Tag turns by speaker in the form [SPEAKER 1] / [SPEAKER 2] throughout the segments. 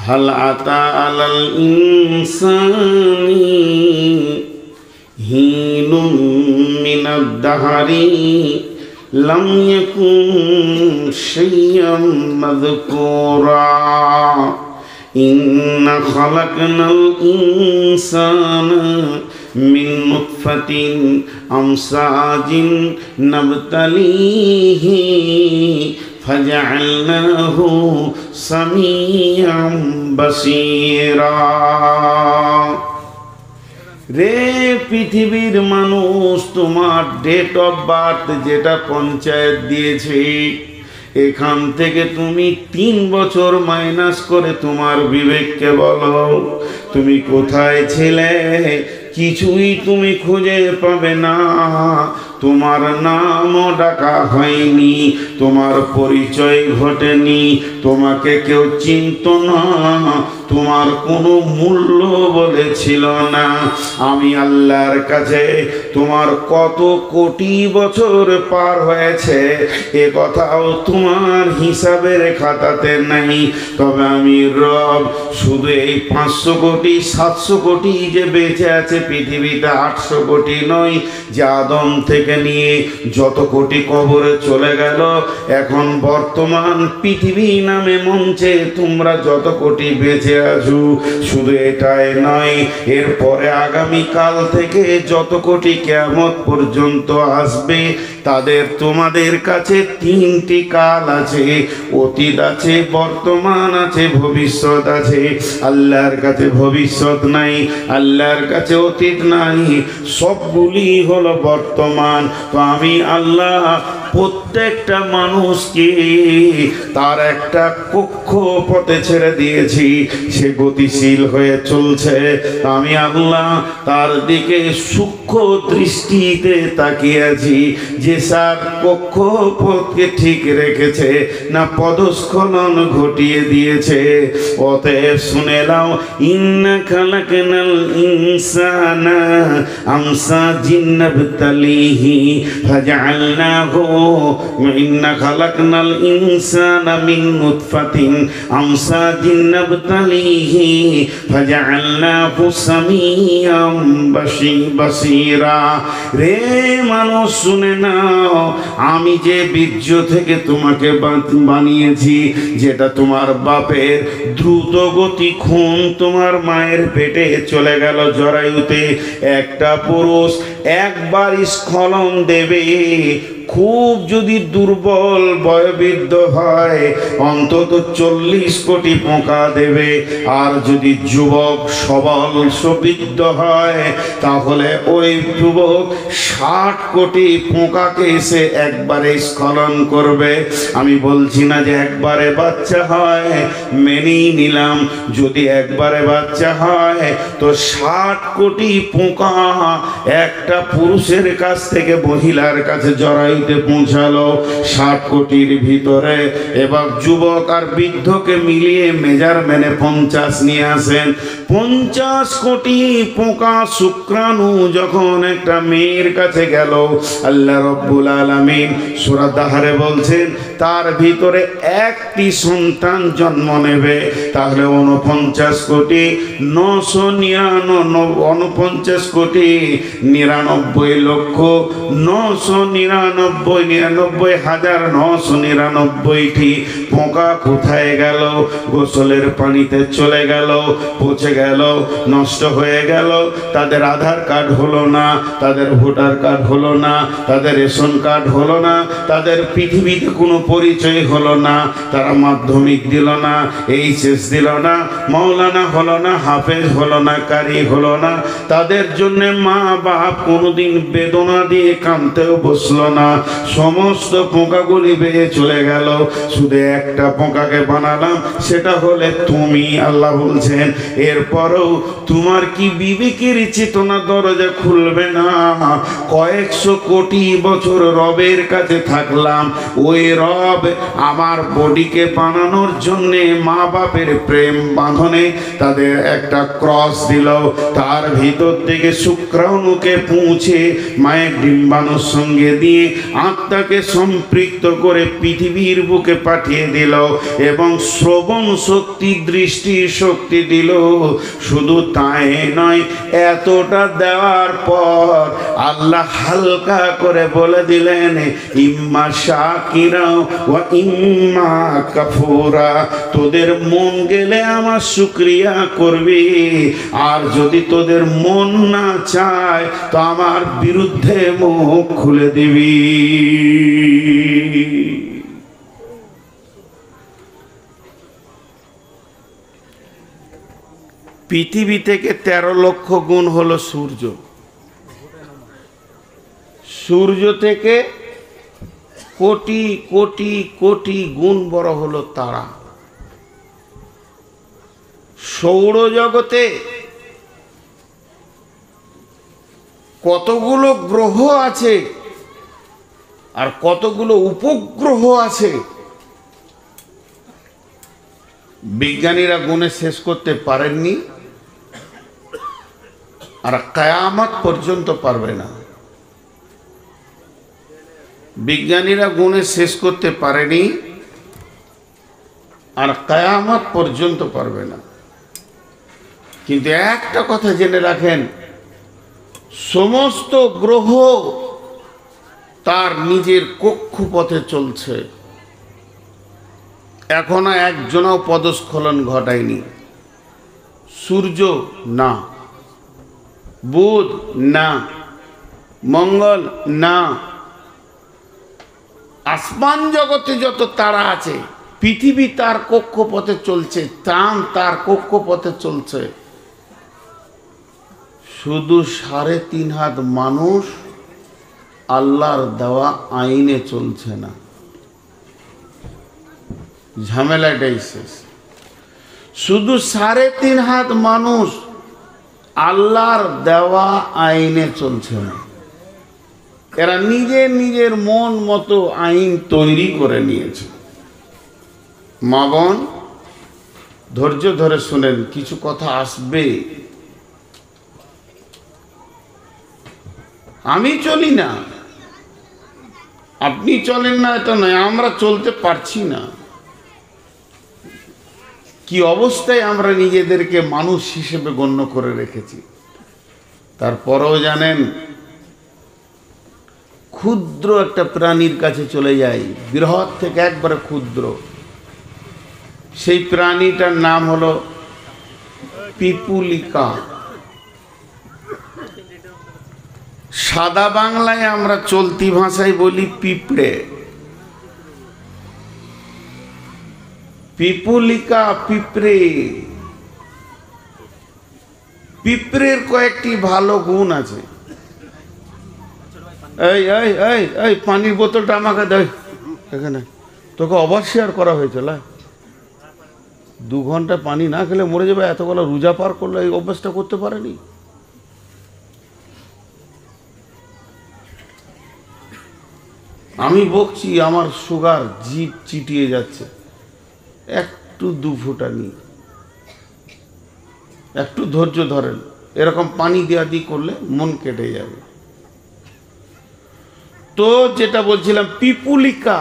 [SPEAKER 1] হাল আতা আলাল ইনসানি হিনুম মিনাদ দাহরি লাম ইয়াকুন শাইয়্যাম মাযকুরা ইন্না খালাকনাল ইনসানা মিন নুতফাতিন আমসাজিন নাবতালিহি ফাজআলনাহু সামিআম বাসীরা। রে পৃথিবীর মানুষ, তোমার ডেট অফ বার্থ যেটা পঞ্চায়েত দিয়েছে, এখান থেকে তুমি 3 বছর মাইনাস করে তোমার বিবেককে বলো তুমি কোথায় ছিলে। কিছুই তুমি খুঁজে পাবে না। তোমার নামও ডাকা হয়নি, তোমার পরিচয় ঘটেনি, তোমাকে কেউ চিনত না, তোমার কোনো মূল্য বলেছিল না। আমি আল্লাহর কাছে তোমার কত কোটি বছর পার হয়েছে এ কথাও তোমার হিসাবের খাতাতে নাই। তবে আমি রব শুধু এই 500 কোটি 700 কোটি যে বেঁচে আছে পৃথিবীতে, 800 কোটি নয়, যে আদম থেকে নিয়ে যত কোটি কবরে চলে গেল, এখন বর্তমান পৃথিবী নামে মঞ্চে তোমরা যত কোটি বেঁচে আছো, শুধু এটাই নয়, এরপরে আগামী কাল থেকে যত কোটি কিয়ামত পর্যন্ত আসবে তাদের তোমাদের কাছে 3টি কাল আছে, অতীত আছে, বর্তমান আছে, ভবিষ্যৎ আছে। আল্লাহর কাছে ভবিষ্যৎ নাই, আল্লাহর কাছে অতীত নাই, সবগুলি হলো বর্তমান। তো আমি আল্লাহ প্রত্যেকটা মানুষকে তার একটা কক্ষ পথে ছেড়ে দিয়েছি, সে গতিশীল হয়ে চলছে। আমি আল্লাহ তার দিকে সূক্ষ্ম দৃষ্টিতে তাকিয়েছি, যে সার কক্ষ পথকে ঠিক রেখেছে না পদস্খলন ঘটিয়ে দিয়েছে। অতএব শুনে নাও, ইন্না খালাকনাল ইনসানা আমসাজিন নাবতালিহি ফাজআলনাহু ইন্না খালাকনাল ইনসানা মিন নুতফাতিন আমসাজিন নাবতালিহি ফাজআলনাহু সামিআম বাসীরা। রে মানুষ শুনে নাও, আমি যে বীর্য থেকে তোমাকে বানিয়েছি, যেটা তোমার বাপের দ্রুত গতি খুন তোমার মায়ের পেটে চলে গেল জরায়ুতে, একটা পুরুষ একবার স্খলন দেবে, খুব যদি দুর্বল বয়োবৃদ্ধ হয় অন্তত 40 কোটি পোকা দেবে, আর যদি যুবক সবল সুবৃদ্ধ হয় তাহলে ওই যুবক 60 কোটি পোকাকে এসে একবারে স্খলন করবে। আমি বলছি না যে একবারে বাচ্চা হয়, মেনেই নিলাম যদি একবারে বাচ্চা হয় তো 60 কোটি পোকা একটা পুরুষের কাছ থেকে মহিলার কাছে জড়াই পৌঁছালো। 60 কোটির ভিতরে এবার যুবক আর বৃদ্ধকে মিলিয়ে মেজারমেন্টে 50 নিয়ে আসেন। 50 কোটি পোকা শুক্রাণু যখন একটা মেয়ের কাছে গেল, আল্লাহ রব্বুল আলামিন সূরা দাহরে বলছেন তার ভিতরে একটি সন্তান জন্ম নেবে, তাহলে 49 কোটি 49 কোটি 99 লক্ষ 999,999,999টি পোকা কোথায় গেল? গোসলের পানিতে চলে গেল, পচে গেল, নষ্ট হয়ে গেল। তাদের আধার কার্ড হলো না, তাদের ভোটার কার্ড হলো না, তাদের রেশন কার্ড হলো না, তাদের পৃথিবীতে কোনো পরিচয় হলো না, তারা মাধ্যমিক দিল না, এইচএস দিল না, মাওলানা হলো না, হাফেজ হলো না, কারি হলো না। তাদের জন্য মা বাপ কোনোদিন বেদনা দিয়ে কাঁদতেও বসলো না। সমস্ত পোকাগুলি বেয়ে চলে গেল, শুধু একটা পোকাকে বানালাম, সেটা হলে তুমি। আল্লাহ বলছেন এরপরও তোমার কি বিবেকের চেতনা দরজা খুলবে না? কয়েকশো কোটি বছর রবের কাছে থাকলাম, ওই রব আমার বডিকে বানানোর জন্যে মা বাপের প্রেম বাঁধনে তাদের একটা ক্রস দিল, তার ভিতর থেকে শুক্রাণুকে পৌঁছে মায়ের ডিম্বাণুর সঙ্গে দিয়ে আত্মাকে সম্পৃক্ত করে পৃথিবীর বুকে পাঠিয়ে দিল এবং শ্রবণ শক্তি, দৃষ্টি শক্তি দিল। শুধু তাই নয়, এতটা দেওয়ার পর আল্লাহ হালকা করে বলে দিলেন, ইম্মা শাকিরা ওয়া ইম্মা কাফুরা, তোদের মন গেলে আমার শুকরিয়া করবি, আর যদি তোদের মন না চায় তো আমার বিরুদ্ধে মুখ খুলে দিবি। পৃথিবী থেকে 13 লক্ষ গুণ হলো সূর্য, সূর্য থেকে কোটি কোটি কোটি গুণ বড় হলো তারা। সৌরজগতে কতগুলো গ্রহ আছে আর কতগুলো উপগ্রহ আছে, বিজ্ঞানীরা গুণে শেষ করতে পারেননি, আর কিয়ামত পর্যন্ত পারবে না। বিজ্ঞানীরা গুণে শেষ করতে পারেনি, আর কিয়ামত পর্যন্ত পারবে না। কিন্তু একটা কথা জেনে রাখেন, সমস্ত গ্রহ তার নিজের কক্ষপথে চলছে, এখনো একজনও পদস্খলন ঘটায়নি। সূর্য না, বুধ না, মঙ্গল না, আসমান জগতে যত তারা আছে, পৃথিবী তার কক্ষপথে চলছে, চাঁদ তার কক্ষপথে চলছে। শুধু 3.5 হাত মানুষ আল্লাহর দেওয়া আইনে চলছে না। ঝামেলাটাই শেষ। শুধু 3.5 হাত মানুষ আল্লাহর দেওয়া আইনে চলছে না, এরা নিজের নিজের মন মতো আইন তৈরি করে নিয়েছে। মা বোন, ধৈর্য ধরে শুনেন, কিছু কথা আসবে। আমি চলি না, আপনি চলেন না এটা নয়, আমরা চলতে পারছি না। কি অবস্থায় আমরা নিজেদেরকে মানুষ হিসেবে গণ্য করে রেখেছি। তারপরেও জানেন, ক্ষুদ্র একটা প্রাণীর কাছে চলে যাই, বৃহৎ থেকে একবারে ক্ষুদ্র, সেই প্রাণীটার নাম হলো পিপুলিকা। সাদা বাংলায় আমরা চলতি ভাষায় বলি পিঁপড়ে। পিপুলিকা পিঁপড়ে। পিঁপড়ের কয়েকটি ভালো গুণ আছে। এই এই এই এই পানির বোতলটা আমাকে দে, এখানে তোকে ওভার শেয়ার করা হয়েছিল। 2 ঘন্টা পানি না খেলে মরে যাবে, এতগুলো রোজা পার করলে এই অভ্যাসটা করতে পারেনি। আমি বকছি, আমার সুগার জিভ চিটিয়ে যাচ্ছে, একটু 2 ফোঁটা নি, একটু ধৈর্য ধরেন। এরকম পানি দেওয়া দিয়ে করলে মন কেটে যাবে। তো যেটা বলছিলাম, পিপুলিকা,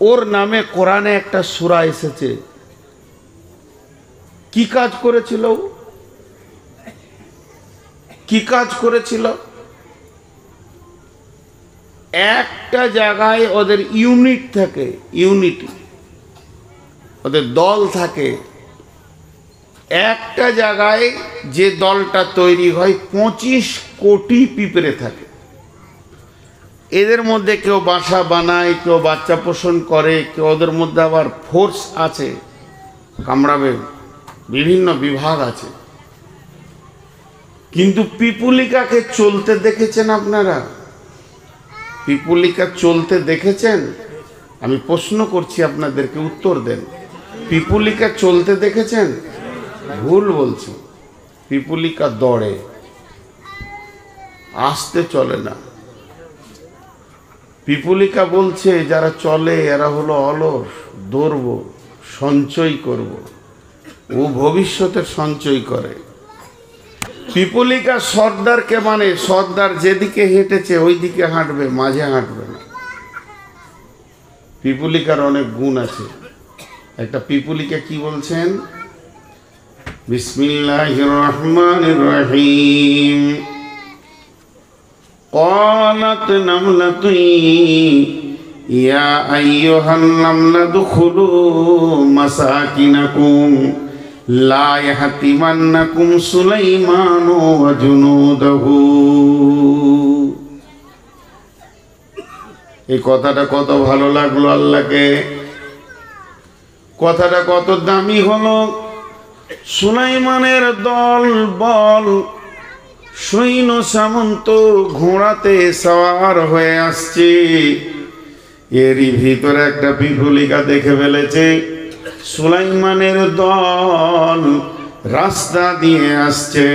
[SPEAKER 1] ওর নামে কোরআনে একটা সূরা এসেছে। কি কাজ করেছিল? কি কাজ করেছিল? একটা জায়গায় ওদের ইউনিট থাকে, ইউনিট, ওদের দল থাকে। একটা জায়গায় যে দলটা তৈরি হয় 25 কোটি পিঁপড়ে থাকে। এদের মধ্যে কেউ বাসা বানায়, কেউ বাচ্চা পোষণ করে, কেউ ওদের মধ্যে আবার ফোর্স আছে, কামড়াবে, বিভিন্ন বিভাগ আছে। কিন্তু পিপুলিকাকে চলতে দেখেছেন আপনারা? পিপুলিকা চলতে দেখেছেন? আমি প্রশ্ন করছি আপনাদেরকে, উত্তর দেন। পিপুলিকা চলতে দেখেছেন? ভুল বলছি। পিপুলিকা দৌড়ে, আসতে চলে না। পিপুলিকা বলছে যারা চলে এরা হলো অলস, দৌড়ব, সঞ্চয় করব। ও ভবিষ্যতের সঞ্চয় করে। পিপুলিকা সর্দারকে মানে সর্দার যেদিকে হেঁটেছে ওই দিকে হাঁটবে, মাঝে হাঁটবে না। পিপুলিকার অনেক গুণ আছে। একটা পিপুলিকা কি বলছেন? বিসমিল্লাহির রহমানির রহিম। قالت نملة يا أيها النمل ادخلوا مساكنكم لا يحطمنكم سليمان وجنوده। এই কথাটা কত ভালো লাগলো আল্লাহকে, কথাটা কত দামি হলো। সুলাইমানের দল বল সৈন্য সামন্ত ঘোড়াতে সওয়ার হয়ে আসছে, এরই ভিতরে একটা পিপুলিকা দেখে ফেলেছে সুলাইমানের দল রাস্তা দিয়ে আসছে।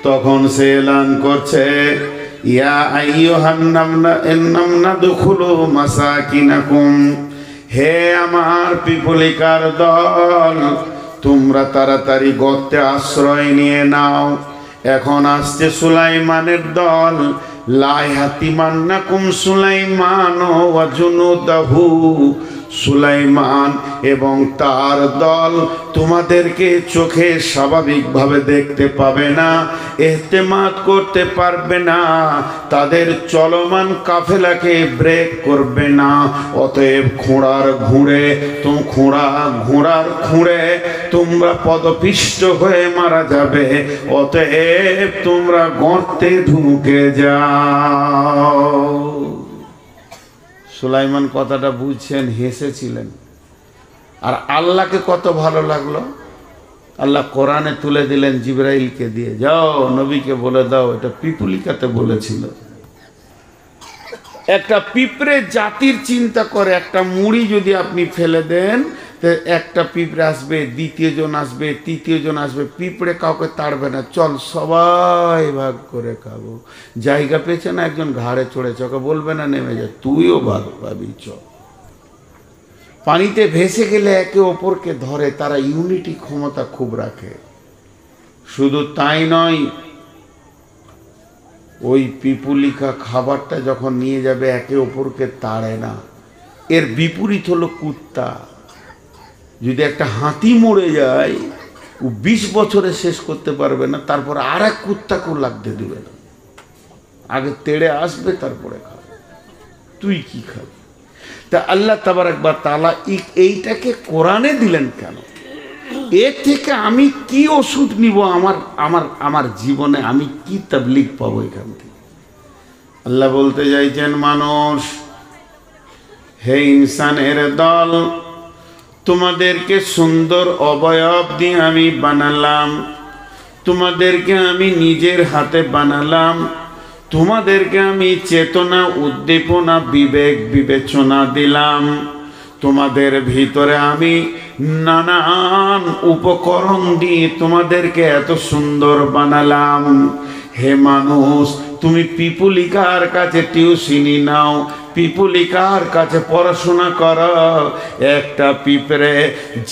[SPEAKER 1] তখন সে এলান করছে, ইয়া আইয়ুহান নামলা দুখুলু মাসাকিনাকুম, হে আমার পিপুলিকার দল, তোমরা তাড়াতাড়ি গর্তে আশ্রয় নিয়ে নাও। এখন আসছে সুলাইমানের দল। লা ইয়াতিমান্নাকুম সুলাইমান ওয়া জুনুদাহু, সুলাইমান এবং তার দল তোমাদেরকে চোখে স্বাভাবিকভাবে দেখতে পাবে না, ইহতেমাদ করতে পারবে না, তাদের চলমান কাফেলাকে ব্রেক করবে না। অতএব ঘোড়ার খুঁড়ে তোমরা পদপিষ্ট হয়ে মারা যাবে। অতএব তোমরা গর্তে ঢুকে যাও। সুলাইমান কথাটা বুঝছেন, হেসেছিলেন। আর আল্লাহকে কত ভালো লাগলো, আল্লাহ কোরআনে তুলে দিলেন জিবরাইলকে দিয়ে, যাও নবীকে বলে দাও এটা পিপুলিকাতে বলেছিল। একটা পিঁপড়ে জাতির চিন্তা করে, একটা মুড়ি যদি আপনি ফেলে দেন তো একটা পিঁপড়ে আসবে, দ্বিতীয় জন আসবে, তৃতীয় জন আসবে, পিঁপড়ে কাউকে তাড়বে না, চল সবাই ভাগ করে খাবো। জায়গা পেয়েছে না, একজন ঘাড়ে চড়েছে, ওকে বলবে না নেমে যা, তুইও ভাগ পাবি, চল। পানিতে ভেসে গেলে একে অপরকে ধরে, তারা ইউনিটি ক্ষমতা খুব রাখে। শুধু তাই নয়, ওই পিপুলিকা খাবারটা যখন নিয়ে যাবে একে অপরকে তাড়ে না। এর বিপরীত হলো কুত্তা। যদি একটা হাতি মরে যায়, ও 20 বছরে শেষ করতে পারবে না, তারপর আর এক কুত্তাকেও লাগতে দেবে না, আগে তেড়ে আসবে তারপরে খাবে। তুই কি খাবি? তা আল্লাহ তাবারক ওয়া তাআলা এইটাকে কোরআনে দিলেন কেন? এর থেকে আমি কি ওষুধ নিব আমার জীবনে, আমি কি তাবলীগ পাবো এখান থেকে? আল্লাহ বলতে চাইছেন, মানুষ, হে ইনসানের দল, তোমাদেরকে সুন্দর অবয়ব দিয়ে আমি বানালাম, তোমাদেরকে আমি নিজের হাতে বানালাম, তোমাদেরকে আমি চেতনা, উদ্দীপনা, বিবেক, বিবেচনা দিলাম, তোমাদের ভিতরে আমি নানান উপকরণ দিয়ে তোমাদেরকে এত সুন্দর বানালাম। হে মানুষ, তুমি পিপুলিকার কাছে টিউশনি নাও, পিপুলিকার কাছে পড়াশোনা করো। একটা পিঁপড়ে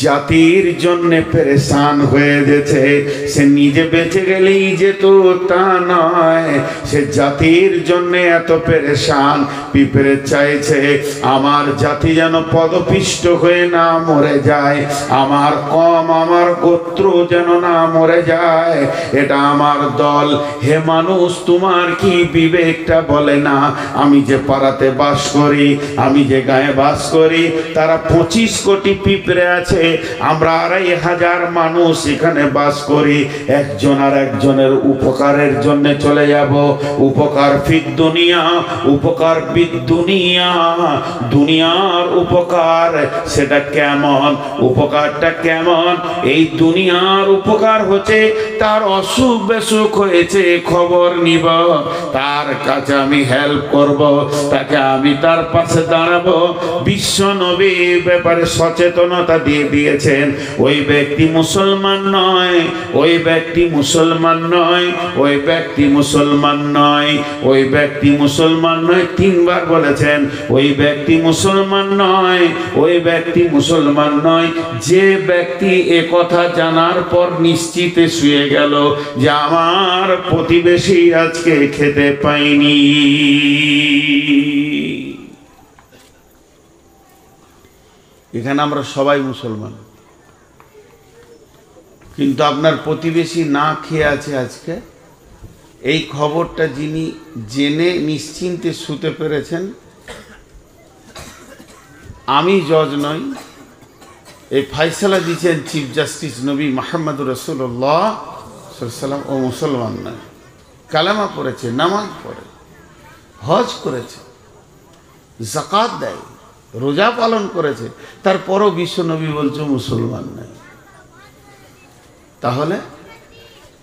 [SPEAKER 1] জাতির জন্য পেরেশান হয়ে গেছে, সে নিজে বেঁচে গেলেই যেত তা নয়, সে জাতির জন্য এত পেরেশান। পিঁপড়ে চাইছে আমার জাতি যেন পদপিষ্ট হয়ে না মরে যায়, আমার গোত্র যেন না মরে যায়, এটা আমার দল। হে মানুষ, তোমার কি বিবেকটা বলে না, আমি যে পাড়াতে বাস করি, আমি যে গায়ে বাস করি, তারা 25 কোটি পিঁপড়ে আছে, আমরা 2,500 মানুষ এখানে বাস করি, একজন আর একজনের উপকারের জন্য চলে যাব। উপকার ফিদ দুনিয়া, উপকার বিদ দুনিয়া, দুনিয়ার উপকার সেটা কেমন, উপকারটা কেমন? এই দুনিয়ার উপকার হচ্ছে তার অসুখ বেসুখ হয়েছে খবর নিব, তার কাছে আমি হেল্প করব, তাকে আমি তার পাশে দাঁড়াবো। বিশ্ব নবী ব্যাপারে সচেতনতা দিয়ে দিয়েছেন। ওই ব্যক্তি মুসলমান নয়, ওই ব্যক্তি মুসলমান নয়, ওই ব্যক্তি মুসলমান নয়, ওই ব্যক্তি মুসলমান নয়, 3 বার বলেছেন, ওই ব্যক্তি মুসলমান নয়, ওই ব্যক্তি মুসলমান নয়। যে ব্যক্তি এ কথা জানার পর নিশ্চিতে শুয়ে গেল যে আমার প্রতিবেশী আজকে খেতে পায়নি। এখানে আমরা সবাই মুসলমান, কিন্তু আপনার প্রতিবেশী না খেয়ে আছে আজকে, এই খবরটা যিনি জেনে নিশ্চিন্তে শুতে পেরেছেন, আমি জজ নই, এই ফয়সালা দিচ্ছেন চিফ জাস্টিস নবী মুহাম্মদুর রাসূলুল্লাহ সাল্লাল্লাহু আলাইহি ওয়াসাল্লাম। ও মুসলমান নয়, কালেমা পড়েছে, নামাজ পড়ে, হজ করেছে, যাকাত দেয়, রোজা পালন করেছে, তারপরও বিশ্ব নবী বলছে মুসলমান নয়। তাহলে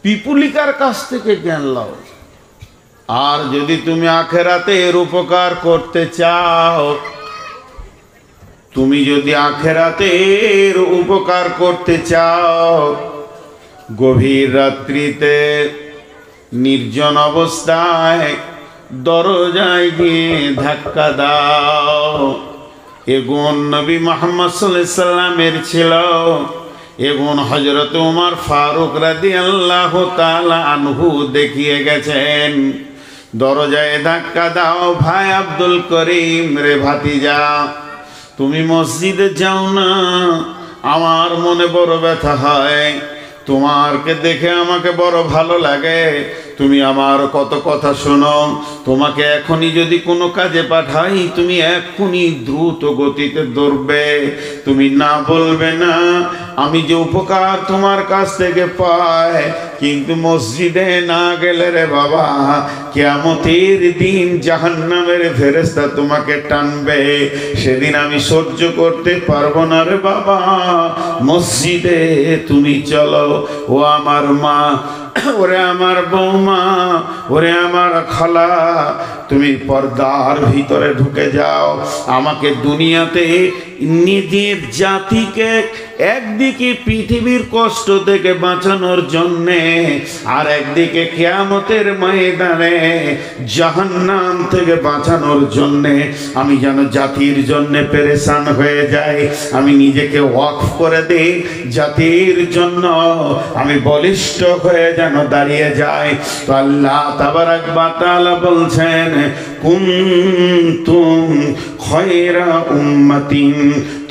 [SPEAKER 1] পিপুলিকার কাছ থেকে জ্ঞান লাও। আর যদি তুমি আখেরাতে এর উপকার করতে চাও, তুমি যদি আখেরাতে এর উপকার করতে চাও, গভীর রাত্রিতে নির্জন অবস্থায় দরজায় গিয়ে ধাক্কা দাও। এ গুণ নবী মুহাম্মদ সাল্লাল্লাহু আলাইহি সাল্লামের ছিল। এবং হযরত ওমর ফারুক রাদিয়াল্লাহু তাআলা আনহু দেখিয়ে গেছেন। দরজায় ধাক্কা দাও, ভাই আব্দুল করিম রে ভাতিজা, তুমি মসজিদে যাও না, আমার মনে বড় ব্যথা হয়, তোমারকে দেখে আমাকে বড় ভালো লাগে, তুমি আমার কত কথা শোনো, তোমাকে এখনই যদি কোনো কাজে পাঠাই তুমি এখনই দ্রুত গতিতে দৌড়বে, তুমি না বলবে না আমি যে উপকার তোমার কাছ থেকে পাই। কিন্তু মসজিদে না গেলে রে বাবা, কিয়ামতের দিন জাহান্নামের ফেরেশতা তোমাকে টানবে, সেদিন আমি সহ্য করতে পারবো না রে বাবা, মসজিদে তুমি চলো। ও আমার মা, ওরে আমার বৌমা, ওরে আমার খালা, তুমি পর্দার ভিতরে ঢুকে যাও। আমাকে দুনিয়াতে নিজের জাতিকে একদিকে পৃথিবীর কষ্ট থেকে বাঁচানোর জন্যে, আর একদিকে কিয়ামতের ময়দানে জাহান্নাম থেকে বাঁচানোর জন্যে আমি যেন জাতির জন্যে পেরেশান হয়ে যাই, আমি নিজেকে ওয়াকফ করে দিই জাতির জন্য, আমি বলিষ্ঠ হয়ে যেন দাঁড়িয়ে যাই। তো আল্লাহ তাবারাক ওয়া তাআলা বলছেন, কুনতুম খায়রা উম্মাতিন,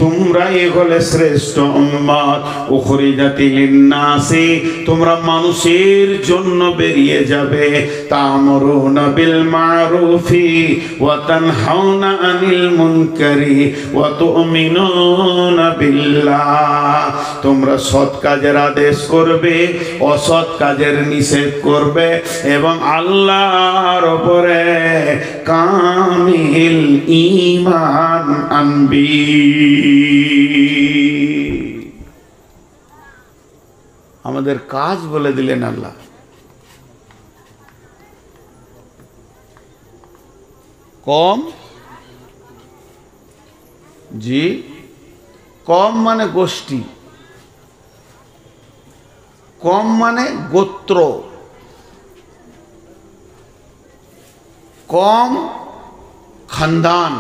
[SPEAKER 1] তোমরাই হলে শ্রেষ্ঠ উম্মত, উখরিজাতি লিন-নাসি, তোমরা মানুষের জন্য বেরিয়ে যাবে, তা'মুরুনা বিল মা'রুফি ওয়া তানহাউনা আনিল মুনকারি ওয়া তু'মিনুনা বিল্লাহ, তোমরা সৎ কাজের আদেশ করবে, অসৎ কাজের নিষেধ করবে, এবং আল্লাহর উপরে কামিল ঈমান আনবি। আমাদের কাজ বলে দিলেন আল্লাহ। কম, জি, কম মানে গোষ্ঠী, কম মানে গোত্র, কম খানদান।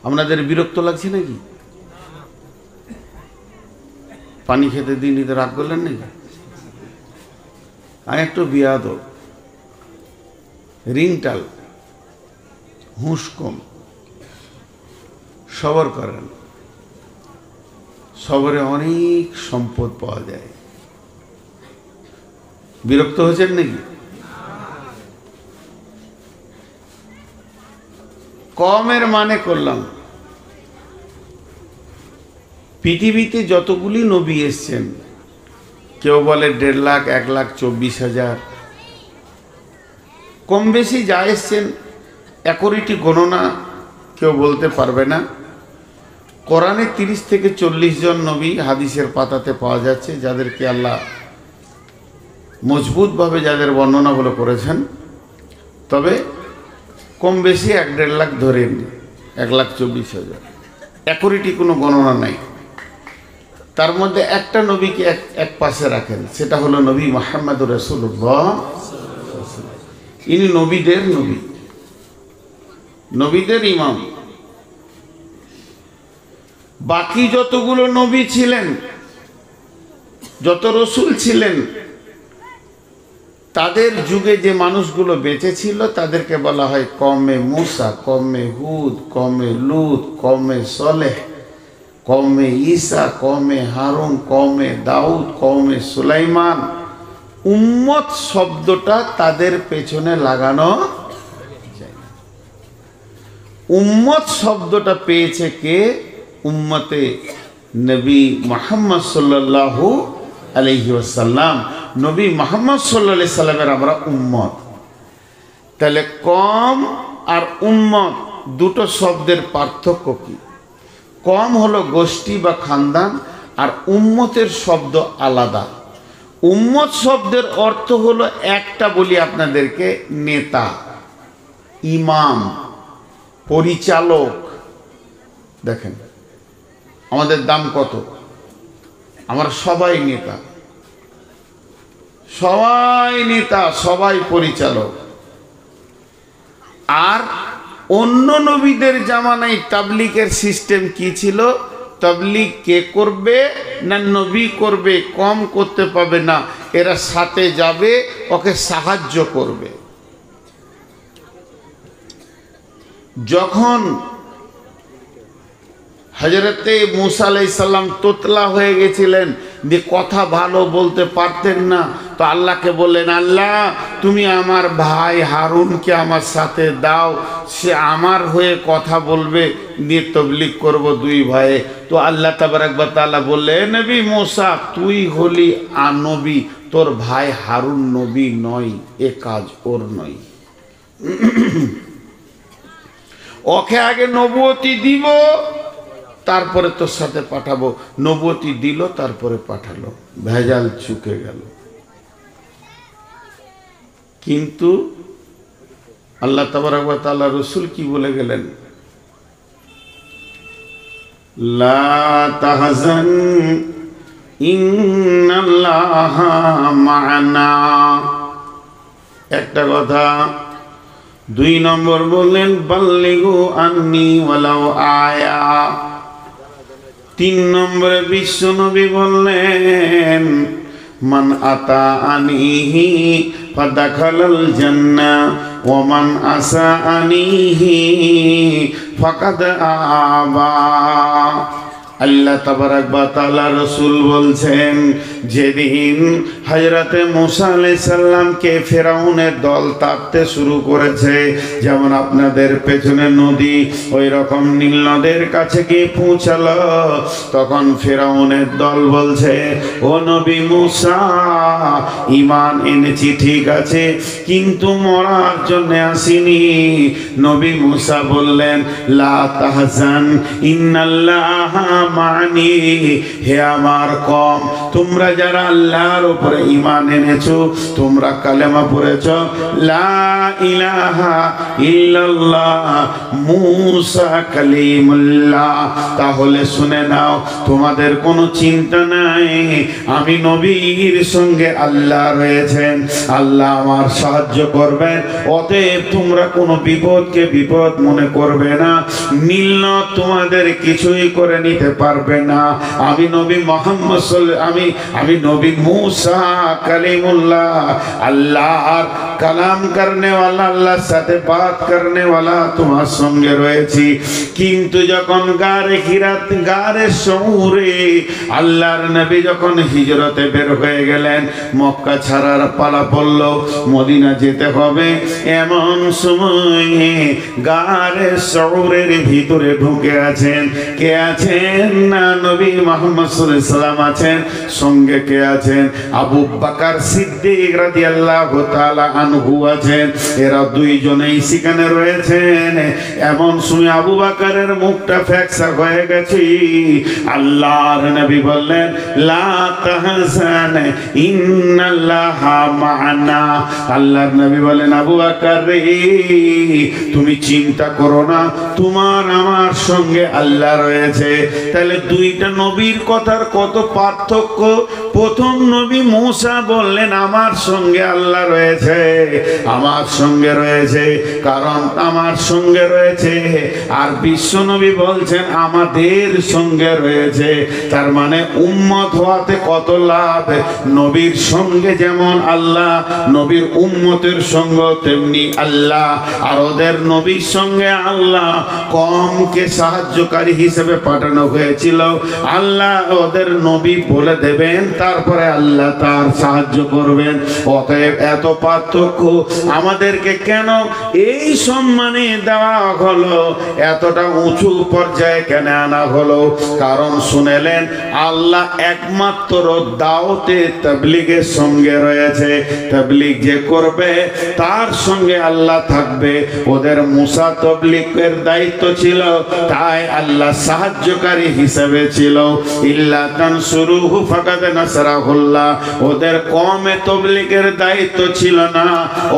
[SPEAKER 1] আপনাদের বিরক্ত লাগছে নাকি? পানি খেতে দিন, তো রাগ করলেন নাকি? আমি একটু বিয়াদব, রিংটাল, হুঁশ কম, সবর করেন, সবরে অনেক সম্পদ পাওয়া যায়। বিরক্ত হয়েছেন নাকি? কমের মানে করলাম, পৃথিবীতে যতগুলি নবী এসছেন, কেউ বলে 1.5 লাখ, 1,24,000, কম বেশি যা এসছেন একরিটি গণনা কেউ বলতে পারবে না। কোরআনে 30 থেকে 40 জন নবী হাদিসের পাতাতে পাওয়া যাচ্ছে, যাদেরকে আল্লাহ মজবুতভাবে যাদের বর্ণনাগুলো করেছেন। তবে কম বেশি 1.5 লাখ ধরেন, 1,24,000, একরিটি কোনো গণনা নাই। তার মধ্যে একটা নবীকে এক পাশে রাখেন, সেটা হলো নবী মুহাম্মদুর রাসূলুল্লাহ। ইনি নবীদের নবী, নবীদের ইমাম। বাকি যতগুলো নবী ছিলেন যত রসুল ছিলেন তাদের যুগে যে মানুষগুলো বেঁচে ছিল তাদেরকে বলা হয় কওমে মুসা, কওমে হুদ, কওমে লূত, কওমে সলেহ, কওমে ঈসা, কওমে হারুন, কওমে দাউদ, কওমে সুলাইমান। উম্মত শব্দটা তাদের পেছনে লাগানো যায় না। উম্মত শব্দটা পেয়েছে কে? উম্মতে নবী মুহাম্মদ সাল্লাল্লাহু আলাইহি ওয়াসাল্লাম। নবী মুহাম্মদ সাল্লাল্লাহু আলাইহি সাল্লামের আমরা উম্মত। তাহলে কম আর উম্মত দুটো শব্দের পার্থক্য কি? কম হলো গোষ্ঠী বা খানদান, আর উম্মতের শব্দ আলাদা। উম্মত শব্দের অর্থ হলো একটা বলি আপনাদেরকে, নেতা, ইমাম, পরিচালক। দেখেন আমাদের দাম কত, আমরা সবাই নেতা, সবাই নেতা, সবাই পরিচালক। আর অন্য নবীদের জামানায় তাবলীগের সিস্টেম কি ছিল? তাবলীগ কে করবে না নবী করবে, কম করতে পাবে না, এরা সাথে যাবে, ওকে সাহায্য করবে। যখন হযরতে মুসা আলাইহিস সালাম তোতলা হয়ে গেছিলেন, যে কথা ভালো বলতে পারতেন না, তো আল্লাহকে বললেন, আল্লাহ তুমি আমার ভাই হারুনকে আমার সাথে দাও, সে আমার হয়ে কথা বলবে, দিয়ে তাবলীগ করব দুই ভাইয়ে। তো আল্লাহ তাবারক ওয়া তাআলা বললেন, নবী মুসা তুই হলি নবী, তোর ভাই হারুন নবী নয়, এ কাজ ওর নয়। ওকে আগে নবুয়তি দিব, তারপরে তোর সাথে পাঠাবো। নবুয়তি দিল, তারপরে পাঠালো, ভেজাল চুকে গেল। কিন্তু আল্লাহ তাবারক ওয়া তাআলা রাসূল কি বলে গেলেন? লা তাহজান ইন্নাল্লাহা মা'ানা। একটা কথা। 2 নম্বর বললেন বাল্লিগু আন্নি ওয়ালাউ আয়া। 3 নম্বরে বিশ্বনবী বললেন মান আতা আনিহি ফাদাখালাল জান্নাহ ওয়া মান আসা আনিহি ফাকাদ আবা। আল্লাহ তাবারক ওয়া তাআলা রাসূল বলছেন, যেদিন হযরতে মুসা আলাইহিস সালামকে ফেরাউনের দল তাড়তে শুরু করেছে, যেমন আপনাদের পেছনে নদী, ওই রকম নীল নদের কাছে গিয়ে পৌঁছালো, তখন ফেরাউনের দল বলছে, ও নবী মুসা, ঈমান এনেছি ঠিক আছে, কিন্তু মরার জন্য আসিনি। নবী মুসা বললেন, লা তাহজান ইন্নাল্লাহা মানি। হে আমার কম, তোমরা যারা আল্লাহর উপরে ঈমান এনেছো, তোমরা কালেমা পড়েছো লা ইলাহা ইল্লাল্লাহ মুসা কালিমুল্লাহ, তাহলে শুনে নাও, তোমাদের কোনো চিন্তা নাই, আমি নবীর সঙ্গে আল্লাহ রয়েছেন, আল্লাহ আমার সাহায্য করবেন, অতএব তোমরা কোনো বিপদকে বিপদ মনে করবে না, নীল তোমাদের কিছুই করে নিতে পারবে না। আমি নবী মুহাম্মদ আমি নবী মুসা কালিমুল্লাহ, আল্লাহর কালাম করনে वाला, আল্লাহর সাথে বাত করনে वाला তোমার সঙ্গে রয়েছি। কিন্তু যখন গারে শহুরে আল্লাহর নবী যখন হিজরতে বের হয়ে গেলেন, মক্কা ছাড়ার পালা পড়ল, মদিনা যেতে হবে, এমন সময় গারে শহুরের ভিতরে ঢুকে আছেন কে আছেন? না নবী মুহাম্মদ সাল্লাল্লাহু আলাইহি সাল্লাম আছেন, সঙ্গে কে আছেন? আবু বকর সিদ্দিক রাদিয়াল্লাহু তাআলা আনহু আছেন, এরা দুইজনেই সেখানে রয়েছেন। এমন সময় আবু বকরের মুখটা ফ্যাকসা হয়ে গেছে। আল্লাহর নবী বললেন, লা তাহজান ইন্নাল্লাহা মা'ানা। আল্লাহর নবী বলেন, আবু বকর রে, তুমি চিন্তা করো না, তোমার আমার সঙ্গে আল্লাহ রয়েছে। তাহলে দুইটা নবীর কথার কত পার্থক্য। প্রথম নবী মূসা বললেন আমার সঙ্গে আল্লাহ রয়েছে, আমার সঙ্গে রয়েছে, কারণ আমার সঙ্গে রয়েছে। আর বিশ্ব নবী বলছেন আমাদের সঙ্গে রয়েছে। তার মানে উম্মত হওয়াতে কত লাভ। নবীর সঙ্গে যেমন আল্লাহ, নবীর উম্মতের সঙ্গে তেমনি আল্লাহ। আর ওদের নবীর সঙ্গে আল্লাহ কমকে সাহায্যকারী হিসেবে পাঠানো হয়েছিল। আল্লাহ ওদের নবী বলে দেবেন, তারপরে আল্লাহ তার সাহায্য করবেন। অতএব এত পার্থক্য আমাদেরকে কেন এই সম্মানে দেওয়া হলো, এতটা উঁচু পর্যায়ে কেন আনা হলো? কারণ শুনেলেন আল্লাহ একমাত্র দাওয়াতে তাবলীগের সঙ্গে রয়েছে। তাবলীগ যে করবে তার সঙ্গে আল্লাহ থাকবে। ওদের মুসা তাবলীগের দায়িত্ব ছিল, তাই আল্লাহ সাহায্যকারী হিসেবে ছিল। ইল্লা তানসুরুহু ফাকাদ নাসরাহুল্লাহ। ওদের কওমে তাবলীগের দায়িত্ব ছিল না,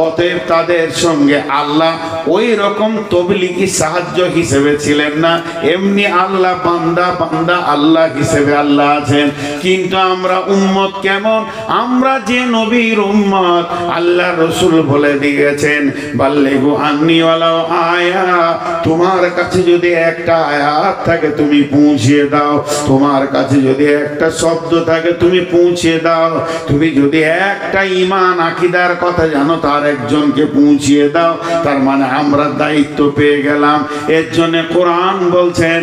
[SPEAKER 1] অতএব তাদের সঙ্গে আল্লাহ ওই রকম তাবলীগী সাহায্য হিসেবে ছিলেন না। এমনি আল্লাহ বান্দা বান্দা আল্লাহ হিসেবে আল্লাহ আছেন। কিন্তু আমরা উম্মত কেমন? আমরা যে নবীর উম্মত, আল্লাহ রসুল বলে দিয়েছেন বাল্লিগু আন্নী ওয়ালাউ আয়া। তোমার কাছে যদি একটা আয়াত থাকে তুমি পৌঁছিয়ে দাও, তোমার কাছে যদি একটা শব্দ থাকে তুমি পৌঁছিয়ে দাও, তুমি যদি একটা ঈমান আকীদার কথা জানো তার একজনকে পৌঁছিয়ে দাও। তার মানে আমরা দায়িত্ব পেয়ে গেলাম। এর জন্য কোরআন বলছেন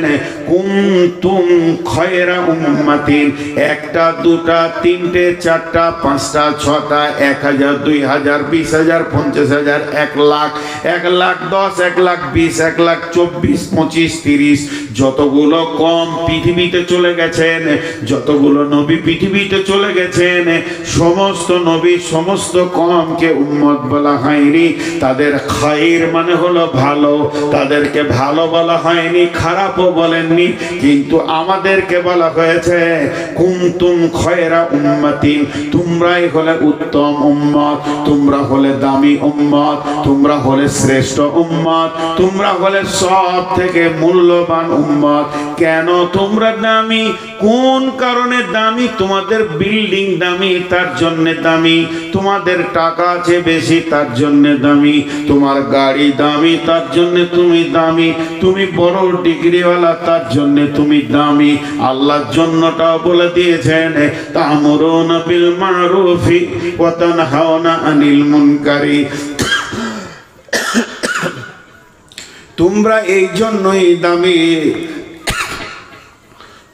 [SPEAKER 1] কুনতুম খায়রা উম্মাতিন। একটা, দুটা, তিনটে, চারটা, পাঁচটা, ছটা, 1000, 2000, 20000, 50000, 1 লাখ, 1,10,000, 1,20,000, 1,24,000, 25, 30, যতগুলো কম পৃথিবীতে চলে গেছেন, যতগুলো নবী পৃথিবীতে চলে গেছেন, সমস্ত নবী সমস্ত কমকে উম্মত বলা হয়নি। তাদের খায়র মানে হলো ভালো, তাদেরকে ভালো বলা হয়নি, খারাপও বলেননি। কিন্তু আমাদেরকে বলা হয়েছে কুনতুম খায়রা উম্মাতিন। তোমরাই হলে উত্তম উম্মত, তোমরা হলে দামি উম্মত, তোমরা হলে শ্রেষ্ঠ উম্মত, তোমরা হলে সব থেকে মূল্যবান উম্মত। কেন তোমরা দামি? কোন কারণে দামি? তোমাদের বিল্ডিং দামি, তার জন্য দামি। তোমাদের টাকা আছে বেশি, তার জন্য দামি। তোমার গাড়ি দামি, তার জন্য তুমি দামি। তুমি বড় ডিগ্রিওয়ালা, তার জন্য তুমি দামি। আল্লাহর জন্যটা বলে দিয়েছেন তা'মুরুনা বিল মা'রুফি ওয়া তানহাউনা আনিল মুনকারি। তোমরা এই জন্যই দামি,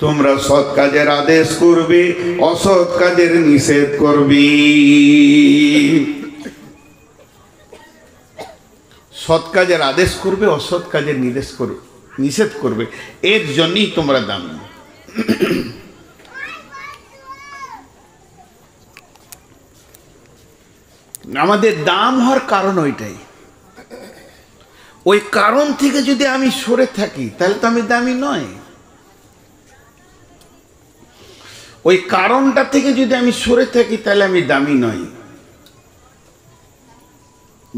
[SPEAKER 1] তোমরা সৎ কাজের আদেশ করবে, অসৎ কাজের নিষেধ করবে। সৎ কাজের আদেশ করবে, অসৎ কাজের নিষেধ করবে। এর জন্যই তোমরা দামি। আমাদের দাম হওয়ার কারণ ওইটাই। ওই কারণ থেকে যদি আমি সরে থাকি তাহলে তো আমি দামি নয়। ওই কারণটা থেকে যদি আমি সরে থাকি তাহলে আমি দামি নই।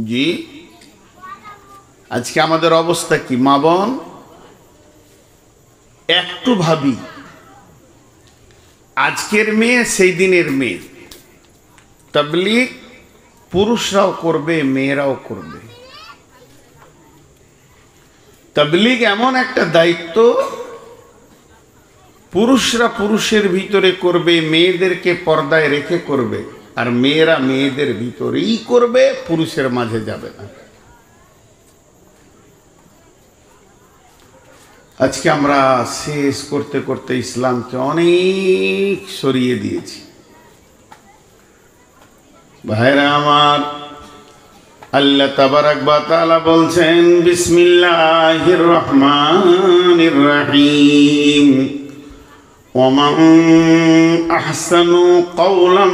[SPEAKER 1] জি, আজকে আমাদের অবস্থা কি মা বোন? একটু ভাবি, আজকের মেয়ে সেই দিনের মেয়ে। তাবলীগ পুরুষরাও করবে, মেয়েরাও করবে। তাবলীগ এমন একটা দায়িত্ব, পুরুষরা পুরুষের ভিতরে করবে, মেয়েদেরকে পর্দায় রেখে করবে, আর মেয়েরা মেয়েদের ভিতরেই করবে, পুরুষের মাঝে যাবে না। আজকে আমরা শেষ করতে করতে ইসলামকে অনেক সরিয়ে দিয়েছি। ভাইরা আমার, আল্লাহ তাবারাক ওয়া তাআলা বলছেন বিসমিল্লাহির রহমানির রহিম ওয়ামান আহসানু কওলাম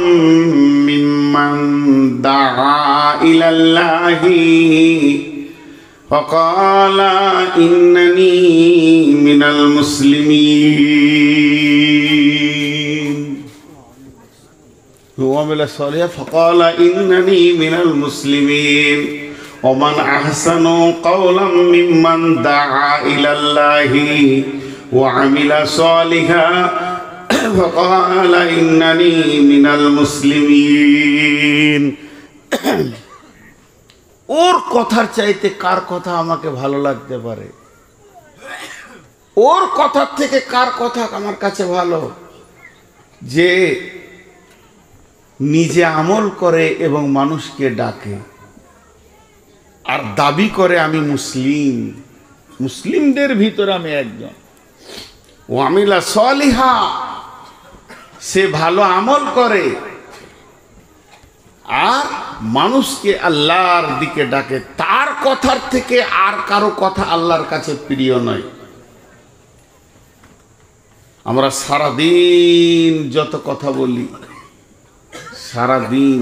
[SPEAKER 1] মিম্মান দাআ ইলাল্লাহি ফাকালা ইন্নানি মিনাল মুসলিমিন وعمل صالحا فقال إنني من المسلمين ومن أحسن قولا ممن دعا إلى الله وعمل صالحا فقال إنني من المسلمين। ওর কথার চাইতে কার কথা আমাকে ভালো লাগতে পারে? ওর কথার থেকে কার কথা আমার কাছে ভালো? যে নিজে আমল করে এবং মানুষকে ডাকে আর দাবি করে আমি মুসলিম, মুসলিমদের ভিতরে আমি একজন। ওয়ামিলা সলিহা, সে ভালো আমল করে আর মানুষকে আল্লাহর দিকে ডাকে। তার কথার থেকে আর কারো কথা আল্লাহর কাছে প্রিয় নয়। আমরা সারাদিন যত কথা বলি, সারাদিন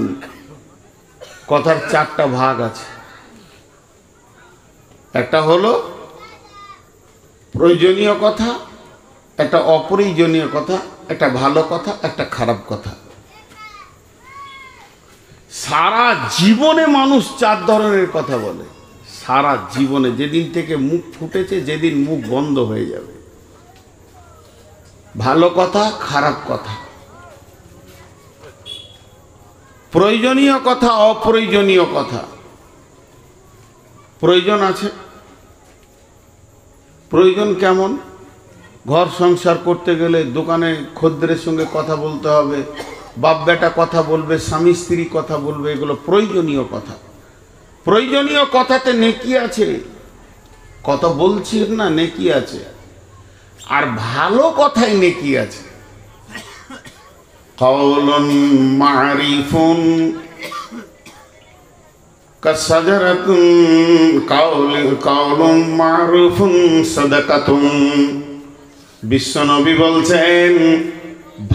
[SPEAKER 1] কথার চারটা ভাগ আছে। একটা হলো প্রয়োজনীয় কথা, একটা অপ্রয়োজনীয় কথা, একটা ভালো কথা, একটা খারাপ কথা। সারা জীবনে মানুষ চার ধরনের কথা বলে। সারা জীবনে, যেদিন থেকে মুখ ফুটেছে, যেদিন মুখ বন্ধ হয়ে যাবে। ভালো কথা, খারাপ কথা, প্রয়োজনীয় কথা, অপ্রয়োজনীয় কথা। প্রয়োজন আছে। প্রয়োজন কেমন? ঘর সংসার করতে গেলে দোকানে খদ্দের সঙ্গে কথা বলতে হবে, বাপ বেটা কথা বলবে, স্বামী স্ত্রী কথা বলবে, এগুলো প্রয়োজনীয় কথা। প্রয়োজনীয় কথাতে নেকি আছে, কথা বলছি না, নেকি আছে। আর ভালো কথাই নেকি আছে। Kowloon মারিফুন কাসাজারাতুন, Kowloon মারুফুন সাদাকাতুন। বিশ্বনবী বলছেন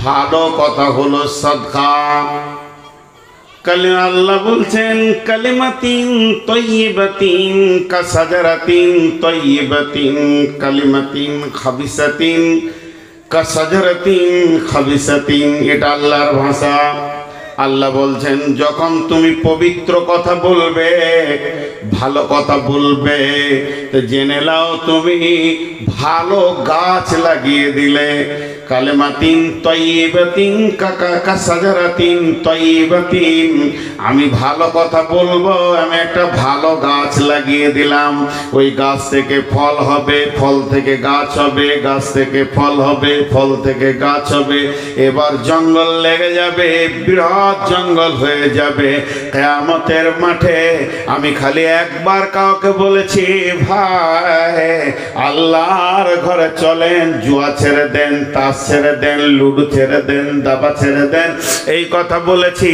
[SPEAKER 1] ভালো কথা হলো সাদকা। আল্লাহ বলছেন কালিমাতিন তয়্যিবাতিন কাসাজারাতিন তয়্যিবাতিন, কালিমাতিন খাবিসাতিন কাসাজারাতিন খাবিসাতিন। এটা আল্লাহর ভাষা। আল্লাহ বলছেন যখন তুমি পবিত্র কথা বলবে, ভালো কথা বলবে, তো জেনে নাও তুমি ভালো গাছ লাগিয়ে দিলে। কালেমাতিন তয়্যিবাতিন কাসাজারাতিন তয়্যিবাতিন, আমি ভালো কথা বলবো, আমি একটা ভালো গাছ লাগিয়ে দিলাম। ওই গাছ থেকে ফল হবে, ফল থেকে গাছ হবে, গাছ থেকে ফল হবে, ফল থেকে গাছ হবে। এবার জঙ্গল লেগে যাবে, বৃহৎ জঙ্গল হয়ে যাবে। কিয়ামতের মাঠে আমি খালি একবার কাউকে বলেছি, ভাই আল্লাহর ঘরে চলেন, জুয়া ছেড়ে দেন, তাস ছেড়ে দেন, লুডু ছেড়ে দেন, দাবা ছেড়ে দেন, এই কথা বলেছি।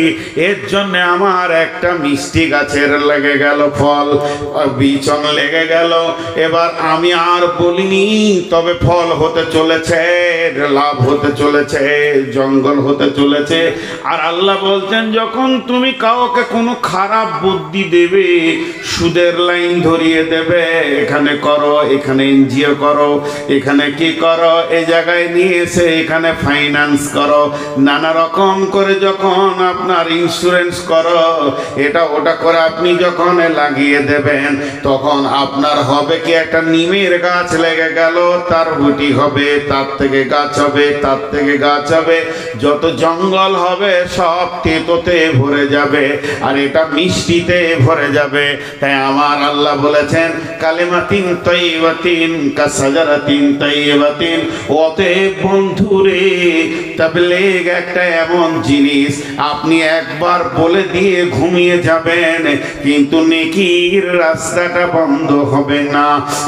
[SPEAKER 1] এর জন্য আমার একটা মিষ্টি গাছের লেগে গেল ফল, বিচন লেগে গেল। এবার আমি আর বলিনি, তবে ফল হতে চলেছে, লাভ হতে চলেছে, জঙ্গল হতে চলেছে। আর আল্লাহ বলছেন যখন তুমি কাউকে কোনো খারাপ বুদ্ধি দেবে, সুদের লাইন ধরিয়ে দেবে, এখানে করো, এখানে এনজিও করো, এখানে কি করো, এই জায়গায় নিয়ে এসে এখানে ফাইন্যান্স করো, নানা রকম করে যখন আপনার ইন্স্যুরেন্স করো, এটা ওটা করে আপনি যখন লাগিয়ে দেবেন, তখন আপনার হবে কি, একটা নিমের গাছ লেগে গেল, তার গুটি হবে, তার থেকে গাছ হবে, তার থেকে গাছ হবে, যত জঙ্গল হবে সব তেতোতে ভরে যাবে, আর এটা মিষ্টিতে ভরে যাবে। তাই আমার আল্লাহ বলেছেন কালিমাতিন তয়্যিবাতিন কাসাজারাতিন তয়্যিবাতিন। অতএব বন্ধুরে, তাবলীগ একটা এমন জিনিস, আপনি একবার বলে দিয়ে ঘুমিয়ে যাবেন, কিন্তু নেকির রাস্তাটা বন্ধ হবে না।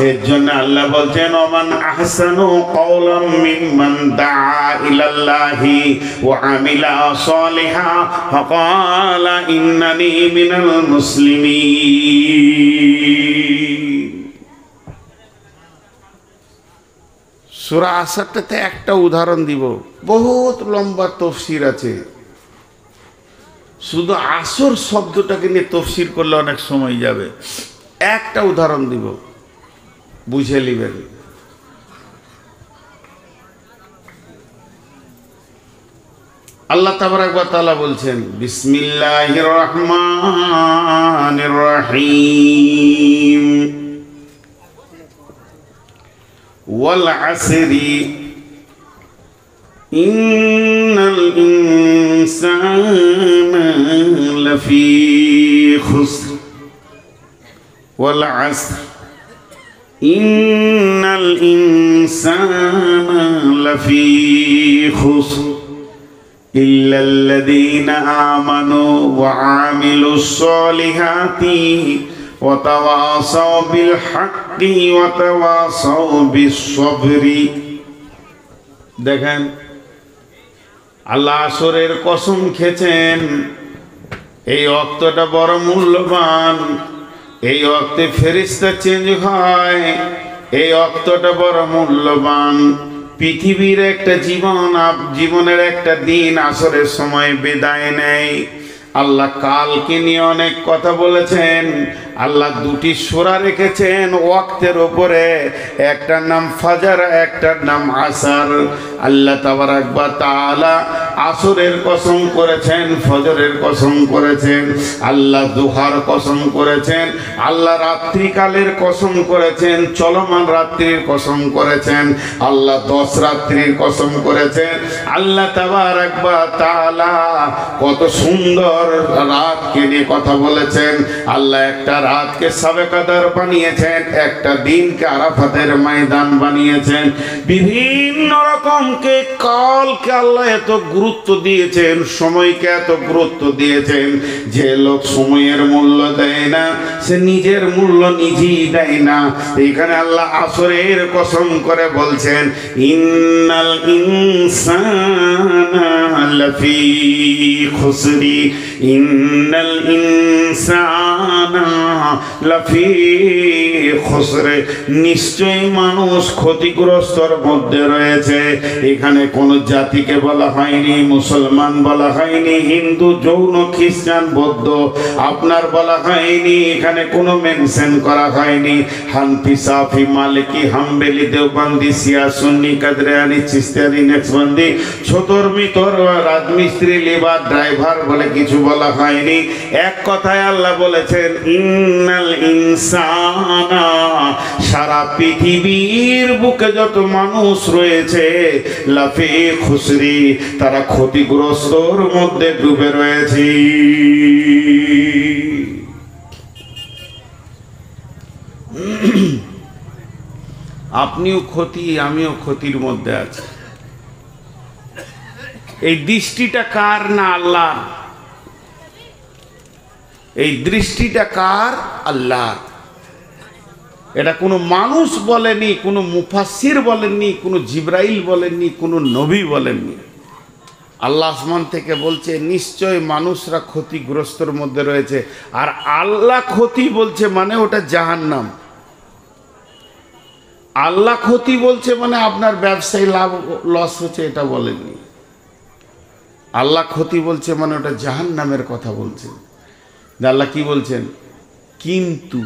[SPEAKER 1] এর জন্য আল্লাহ বলছেন ওমান আহসানু কওলাম মিম্মান দাআ ইলাল্লাহি ওয়া আমিলা সালিহা ফাকালা ইন্নানি মিনাল মুসলিমিন। সূরা আসরটাতে একটা উদাহরণ দিব, বহুত লম্বা তাফসীর আছে। শুধু আসর শব্দটাকে নিয়ে তাফসীর করলে অনেক সময় যাবে। একটা উদাহরণ দিব, বুঝে নেবেন। আল্লাহ তাবারাক ওয়া তাআলা বলছেন বিসমিল্লাহির রহমানির রহিম ওয়াল আসরি ইন্নাল ইনসানা লাফি খুসর ওয়াল আসর ইন্নাল ইনসানা লাফি খুসর ইল্লাল্লাযীনা আমানু ওয়া আমিলুস সলিহাতি ওয়া তাওয়াসাউ বিল হাক্কি ওয়া তাওয়াসাউ বিস সবরি। দেখেন আল্লাহ আসরের কসম খেয়েছেন। এই ওয়াক্তটা বড় মূল্যবান। এই ওয়াক্তে ফেরেশতা চেঞ্জ হয়। এই ওয়াক্তটা বড় মূল্যবান। পৃথিবীর একটা জীবনের একটা দিন আসরের সময় বিদায় নেয়। আল্লাহ কালকে নিয়ে অনেক কথা বলেছেন। আল্লাহ দুটি সূরা রেখেছেন ওয়াক্তের উপরে, একটার নাম ফাজর, একটার নাম আসর। আল্লাহ তাবারাক ওয়া তাআলা আসরের কসম করেছেন, ফজরের কসম করেছেন, আল্লাহ দুহার কসম করেছেন, আল্লাহ রাত্রিকালের কসম করেছেন, চলমান রাত্রির কসম করেছেন, আল্লাহ 10 রাত্রির কসম করেছেন। আল্লাহ তাবারাক ওয়া তাআলা কত সুন্দর রাতকে নিয়ে কথা বলেছেন। আল্লাহ একটা রাতকে সাবে কদর বানিয়েছেন, একটা দিনকে আরাফাতের ময়দান বানিয়েছেন। বিভিন্ন রকমকে কালকে আল্লাহ এত গুরুত্ব দিয়েছেন, সময়কে এত গুরুত্ব দিয়েছেন। যে লোক সময়ের মূল্য দেয় না, সে নিজের মূল্য নিজেই দেয় না। এখানে আল্লাহ আসরের কসম করে বলছেন ইন্নাল ইনসানা লাফি খুসরি ইন্নাল ইনসানা লাফি খুসরে, নিশ্চয়ই মানুষ ক্ষতিগ্রস্তর মধ্যে রয়েছে। এখানে কোন জাতিকে বলা হয়নি, মুসলমান বলা হয়নি, হিন্দু, জৈন, খ্রিস্টান, বৌদ্ধ আপনার বলা হয়নি। এখানে কোনো মেনশন করা হয়নি। হানফি, সাফি, মালিকি, হাম্বলি, দেওবন্দি, শিয়া, সুন্নি, কাদরিয়ানি, চিশতিয়ানি, নকশবন্দি, ছোটর মিতর, রাজমিস্ত্রি, লেবার, ড্রাইভার বলে কিছু বলা হয়নি। এক কথায় আল্লাহ বলেছেন ইন্নাল ইনসানা, সারা পৃথিবীর বুকে যত মানুষ রয়েছে লাফি খুসরি, তারা ক্ষতিগ্রস্তর মধ্যে ডুবে রয়েছে। আপনিও ক্ষতি, আমিও ক্ষতির মধ্যে আছি। এই দৃষ্টিটা কার? না আল্লাহ। এই দৃষ্টিটা কার? আল্লাহ। এটা কোনো মানুষ বলেনি, কোনো মুফাসসির বলেননি, কোনো জিবরাইল বলেননি, কোনো নবী বলেননি। আল্লাহ আসমান থেকে বলছে নিশ্চয় মানুষরা ক্ষতিগ্রস্তর মধ্যে রয়েছে। আর আল্লাহ ক্ষতি বলছে মানে ওটা জাহান্নাম। আল্লাহ ক্ষতি বলছে মানে আপনার ব্যবসায় লাভ লস হচ্ছে, এটা বলেননি। আল্লাহ ক্ষতি বলছে মানে ওটা জাহান্নামের কথা বলছেন। আল্লাহ কি বলছেন? কিন্তু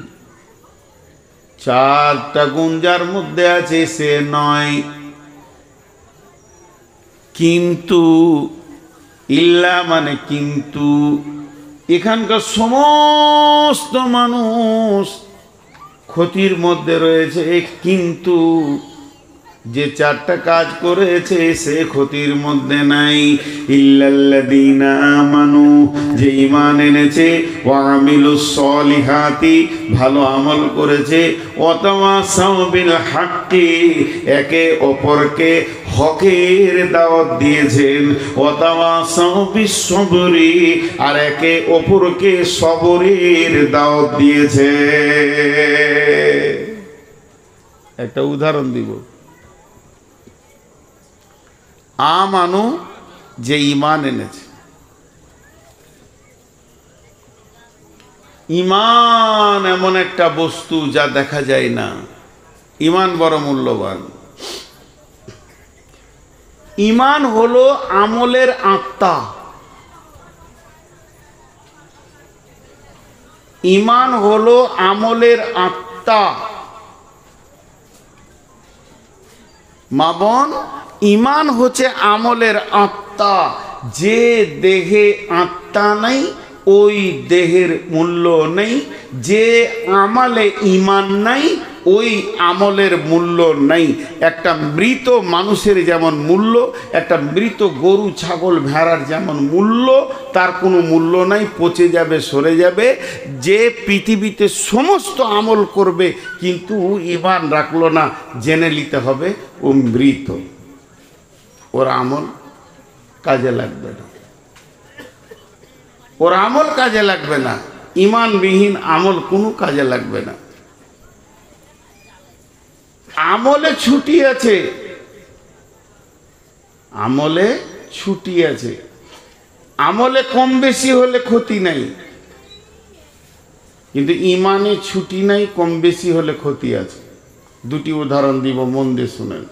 [SPEAKER 1] 4টা গুণ যার মধ্যে আছে সে নয়। কিন্তু ইল্লা মানে কিন্তু, এখানকার সমস্ত মানুষ ক্ষতির মধ্যে রয়েছে, কিন্তু যে 4টা কাজ করেছে সে ক্ষতির মধ্যে নাই। ইল্লাল্লাযীনা আমানু, যে ঈমান এনেছে, ওয়া আমিলুস সলিহাতি, ভালো আমল করেছে, ওয়া তাওয়াসাউ বিল হাক্কি, একে অপরকে হকের দাওয়াত দিয়েছেন, ওয়া তাওয়াসাউ বিস সবরি, আর একে অপরকে সবরের দাওয়াত দিয়েছে। একটা উদাহরণ দিব। আমানু, যে ঈমান এনেছে। ঈমান এমন একটা বস্তু যা দেখা যায় না। ঈমান বড় মূল্যবান। ঈমান হলো আমলের আত্মা। ঈমান হলো আমলের আত্মা। মা বোন, ঈমান হচ্ছে আমলের আত্মা। যে দেহে আত্মা নাই ওই দেহের মূল্য নেই। যে আমালে ঈমান নাই ওই আমলের মূল্য নেই। একটা মৃত মানুষের যেমন মূল্য, একটা মৃত গরু ছাগল ভেড়ার যেমন মূল্য, তার কোনো মূল্য নাই, পচে যাবে, সরে যাবে। যে পৃথিবীতে সমস্ত আমল করবে কিন্তু ঈমান রাখলো না, জেনে নিতে হবে ও মৃত, ওর আমল কাজে লাগবে না, ওর আমল কাজে লাগবে না। ঈমানবিহীন আমল কোনো কাজে লাগবে না। আমলে ছুটি আছে, আমলে ছুটি আছে, আমলে কম বেশি হলে ক্ষতি নাই, কিন্তু ঈমানে ছুটি নাই, কম বেশি হলে ক্ষতি আছে। দুটি উদাহরণ দিব, মন দিয়ে শুনেন।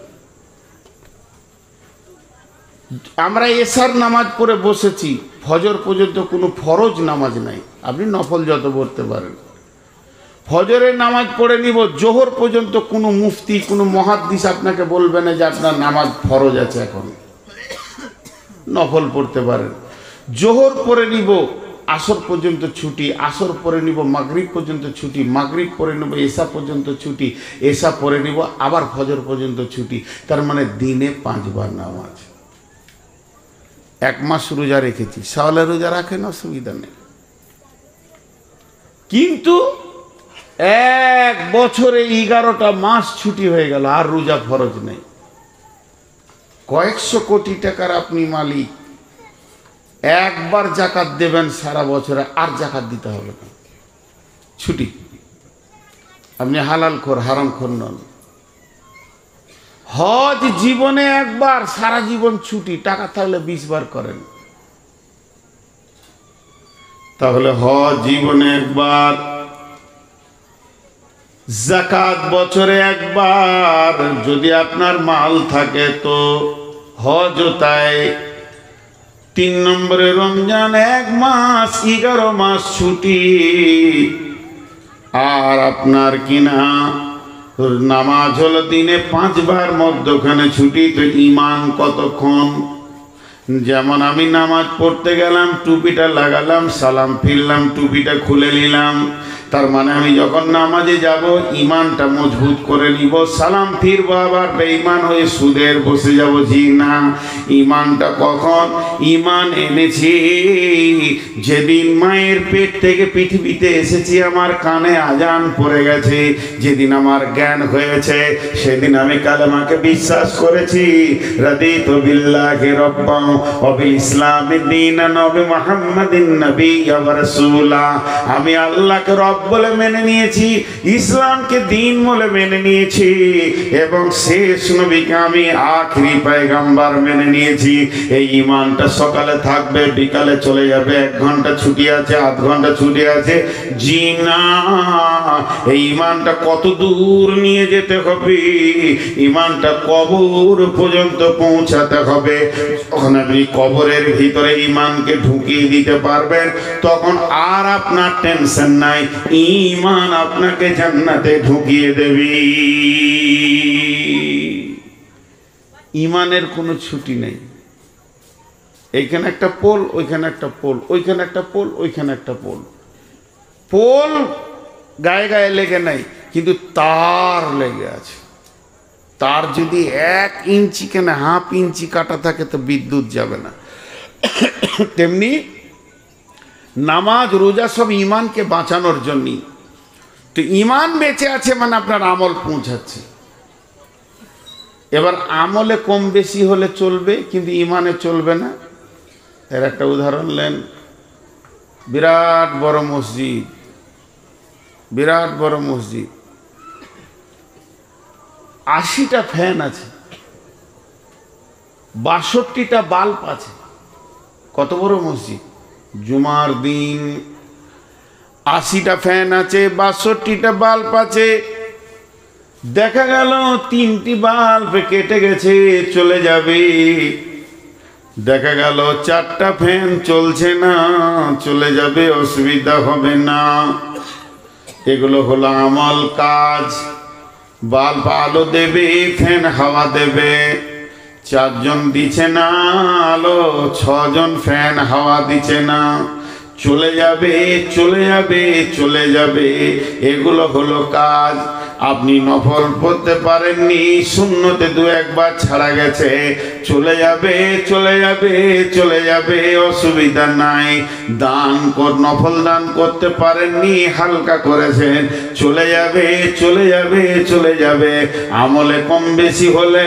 [SPEAKER 1] আমরা এশার নামাজ পড়ে বসেছি, ফজর পর্যন্ত কোনো ফরজ নামাজ নাই, আপনি নফল যত পড়তে পারেন। ফজরের নামাজ পড়ে নিব, জোহর পর্যন্ত কোনো মুফতি কোনো মুহাদ্দিস আপনাকে বলবে না যে আপনার নামাজ ফরজ আছে, এখন নফল পড়তে পারেন। জোহর পড়ে নিব, আসর পর্যন্ত ছুটি, আসর পড়ে নিব, মাগরিব পর্যন্ত ছুটি, মাগরিব পড়ে নেব, এশা পর্যন্ত ছুটি, এশা পড়ে নিব, আবার ফজর পর্যন্ত ছুটি। তার মানে দিনে 5 বার নামাজ। 1 মাস রোজা রেখেছি, শাওয়ালে রোজা রাখেন, অসুবিধা নেই, কিন্তু 1 বছরে 11টা মাস ছুটি হয়ে গেল, আর রোজা ফরজ নেই। কয়েকশো কোটি টাকার আপনি মালিক, একবার জাকাত দেবেন সারা বছরে, আর জাকাত দিতে হবে না, ছুটি। আপনি হালাল খোর, হারাম খোর নন। হজ জীবনে একবার, সারা জীবন ছুটি, টাকা থাকলে 20 বার করেন। তাহলে হজ জীবনে একবার, যাকাত বছরে একবার, যদি আপনার মাল থাকে তো হজও তাই। 3 নম্বরে রমজান 1 মাস, 11 মাস ছুটি। আর আপনার কিনা নামাজ হলো দিনে 5 বার, মধ্যখানে ছুটি। তো ঈমান কতক্ষণ? যেমন আমি নামাজ পড়তে গেলাম, টুপিটা লাগালাম, সালাম ফিরলাম, টুপিটা খুলে নিলাম, তার মানে আমি যখন নামাজে যাব ঈমানটা মজবুত করে নিব। সালাম ফিরবো, আবার বেঈমান হয়ে সুদের বসে যাব, জি না। ঈমানটা কখন? ঈমান এনেছি যেদিন মায়ের পেট থেকে পৃথিবীতে এসেছি, আমার কানে আজান পড়ে গেছে, যেদিন আমার জ্ঞান হয়েছে, সেদিন আমি কালেমাকে বিশ্বাস করেছি। রাদিতু বিল্লাহি রাব্বান ওয়া বিল ইসলামি দীনান ওয়া বি মুহাম্মাদিন নাবিয়্যান ওয়া রাসূলা। আমি আল্লাহকে রব বলে মেনে নিয়েছি, ইসলামকে দিন বলে মেনে নিয়েছি, এবং শেষ নবীকে আমি আখেরি পয়গম্বর মেনে নিয়েছি। এই ঈমানটা সকালে থাকবে, বিকালে চলে যাবে। 1 ঘন্টা ছুটি আছে, 1/2 ঘন্টা ছুটি আছে, জি না। এই ঈমানটা কত দূর নিয়ে যেতে হবে? ঈমানটা কবর পর্যন্ত পৌঁছাতে হবে। তখন আপনি কবরের ভিতরে ঈমানকে ঢুকিয়ে দিতে পারবেন, তখন আর আপনার টেনশন নাই, ঈমান আপনাকে জান্নাতে ঢুকিয়ে দেবে। ঈমানের কোনো ছুটি নেই। এইখানে একটা পোল, ওইখানে একটা পোল, ওইখানে একটা পোল, ওইখানে একটা পোল। পোল গায়ে গায়ে লেগে নাই, কিন্তু তার লেগে আছে। তার যদি 1 ইঞ্চি কেন 1/2 ইঞ্চি কাটা থাকে তো বিদ্যুৎ যাবে না। তেমনি নামাজ রোজা সব ঈমানকে বাঁচানোর জন্যই। তো ঈমান বেঁচে আছে মানে আপনার আমল পৌঁছাচ্ছে। এবার আমলে কম বেশি হলে চলবে, কিন্তু ঈমানে চলবে না। এর একটা উদাহরণ নেন, বিরাট বড় মসজিদ, বিরাট বড় মসজিদ, 80টা ফ্যান আছে, 62টা বাল্ব আছে। কত বড় মসজিদ? জুমার দিন 80টা ফ্যান আছে, 62টা বাল্ব আছে। দেখা গেল 3টি বাল্ব কেটে গেছে, চলে যাবে। দেখা গেল 4টা ফ্যান চলছে না, চলে যাবে, অসুবিধা হবে না। এগুলো হলো আমল কাজ। বাল্ব আলো দেবে, ফ্যান হাওয়া দেবে। 4 জন দিচ্ছে না আলো, 6 জন ফ্যান হাওয়া দিচ্ছে না, চলে যাবে, চলে যাবে, চলে যাবে। এগুলো হলো কাজ। আপনি নফল পড়তে পারেননি, সুন্নতে দু একবার ছাড়া গেছে, চলে যাবে চলে যাবে চলে যাবে, অসুবিধা নাই। নফল দান করতে পারেননি, হালকা করেছেন, চলে যাবে চলে যাবে চলে যাবে, আমলে কম বেশি হলে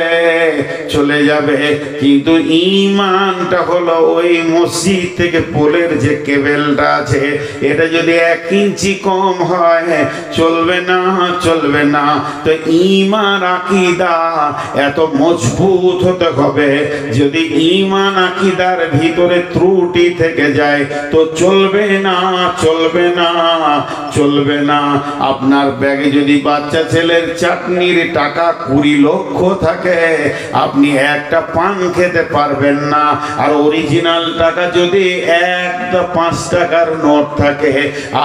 [SPEAKER 1] চলে যাবে। কিন্তু ঈমানটা হলো ওই মসজিদ থেকে পোলের যে কেবেলটা আছে, এটা যদি 1 ইঞ্চি কম হয় চলবে না, চলবে না। তো ঈমান আকীদা এত মজবুত হতে হবে, যদি ঈমান আকীদার ভিতরে ত্রুটি থেকে যায় তো চলবে না, চলবে না, চলবে না। আপনার ব্যাগে যদি বাচ্চা ছেলের চাটনির টাকা 20 লক্ষ থাকে, আপনি একটা পান খেতে পারবেন না। আর অরিজিনাল টাকা যদি 5 টাকার নোট থাকে,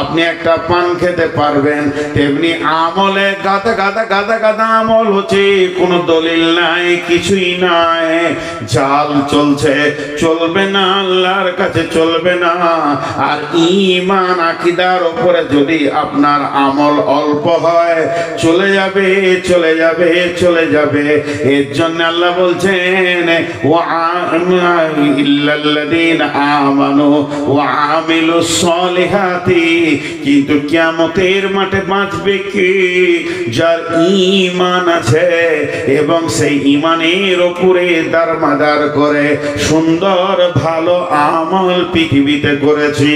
[SPEAKER 1] আপনি একটা পান খেতে পারবেন। তেমনি আমলে গাদা গাদা গাদা গাদা আমল হচ্ছে, কোনো দলিল নাই, কিছুই নাই, জাল চলছে, চলবে না, আল্লাহর কাছে চলবে না। আর ঈমান আকীদার উপরে যদি আপনার আমল অল্প হয়, চলে যাবে চলে যাবে চলে যাবে। এর জন্য আল্লাহ বলছেন ইল্লাল্লাযীনা আমানু ওয়া আমিলুস সলিহাতি, কিন্তু কিয়ামতের মাঠে বাঁচবে কি? যার ঈমান আছে এবং সেই ঈমানের উপরে দারমাদার করে সুন্দর ভালো আমল পৃথিবীতে করেছি।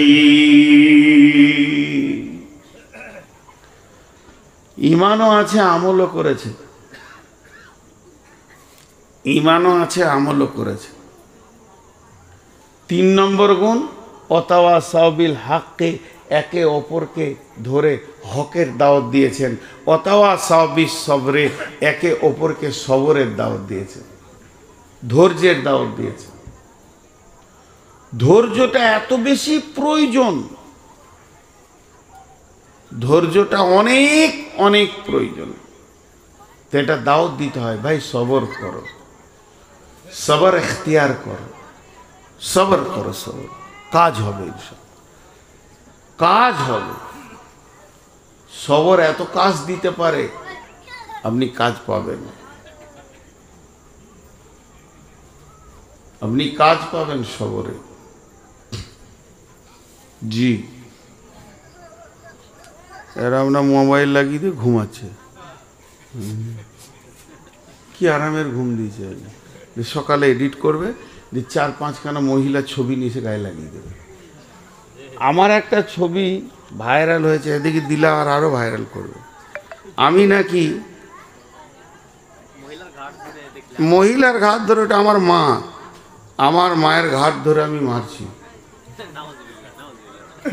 [SPEAKER 1] ঈমানও আছে, আমলও করেছে, ঈমানও আছে, আমলও করেছে। 3 নম্বর গুণ, ওয়াতাওয়াসাউ বিল হাক্কি, একে অপরকে ধরে হকের দাওয়াত দিয়েছেন। ওয়াতাওয়াসাউ বিস সবরে, একে অপরকে সবরের দাওয়াত দিয়েছেন, ধৈর্যের দাওয়াত দিয়েছেন। ধৈর্যটা এত বেশি প্রয়োজন, ধৈর্যটা অনেক অনেক প্রয়োজন। এটা দাওয়াত দিতে হয়, ভাই সবর করো, সবর ইখতিয়ার করো, সবর করো, সবর, কাজ হবে, কাজ হবে। সবর এত কাজ দিতে পারে, আপনি কাজ পাবেন, আপনি কাজ পাবেন সবরে। জি, এরা আমরা মোবাইল লাগিয়ে দিয়ে ঘুমাচ্ছে, কি আরামের ঘুম দিয়েছে। সকালে এডিট করবে, 4-5 খানা মহিলার ছবি নিচে গায়ে লাগিয়ে দেবে। আমার একটা ছবি ভাইরাল হয়েছে, এদিকে দিলা আর আরো ভাইরাল করবে। আমি নাকি মহিলার ঘাট ধরে, ওটা আমার মা, আমার মায়ের ঘাট ধরে আমি মারছি,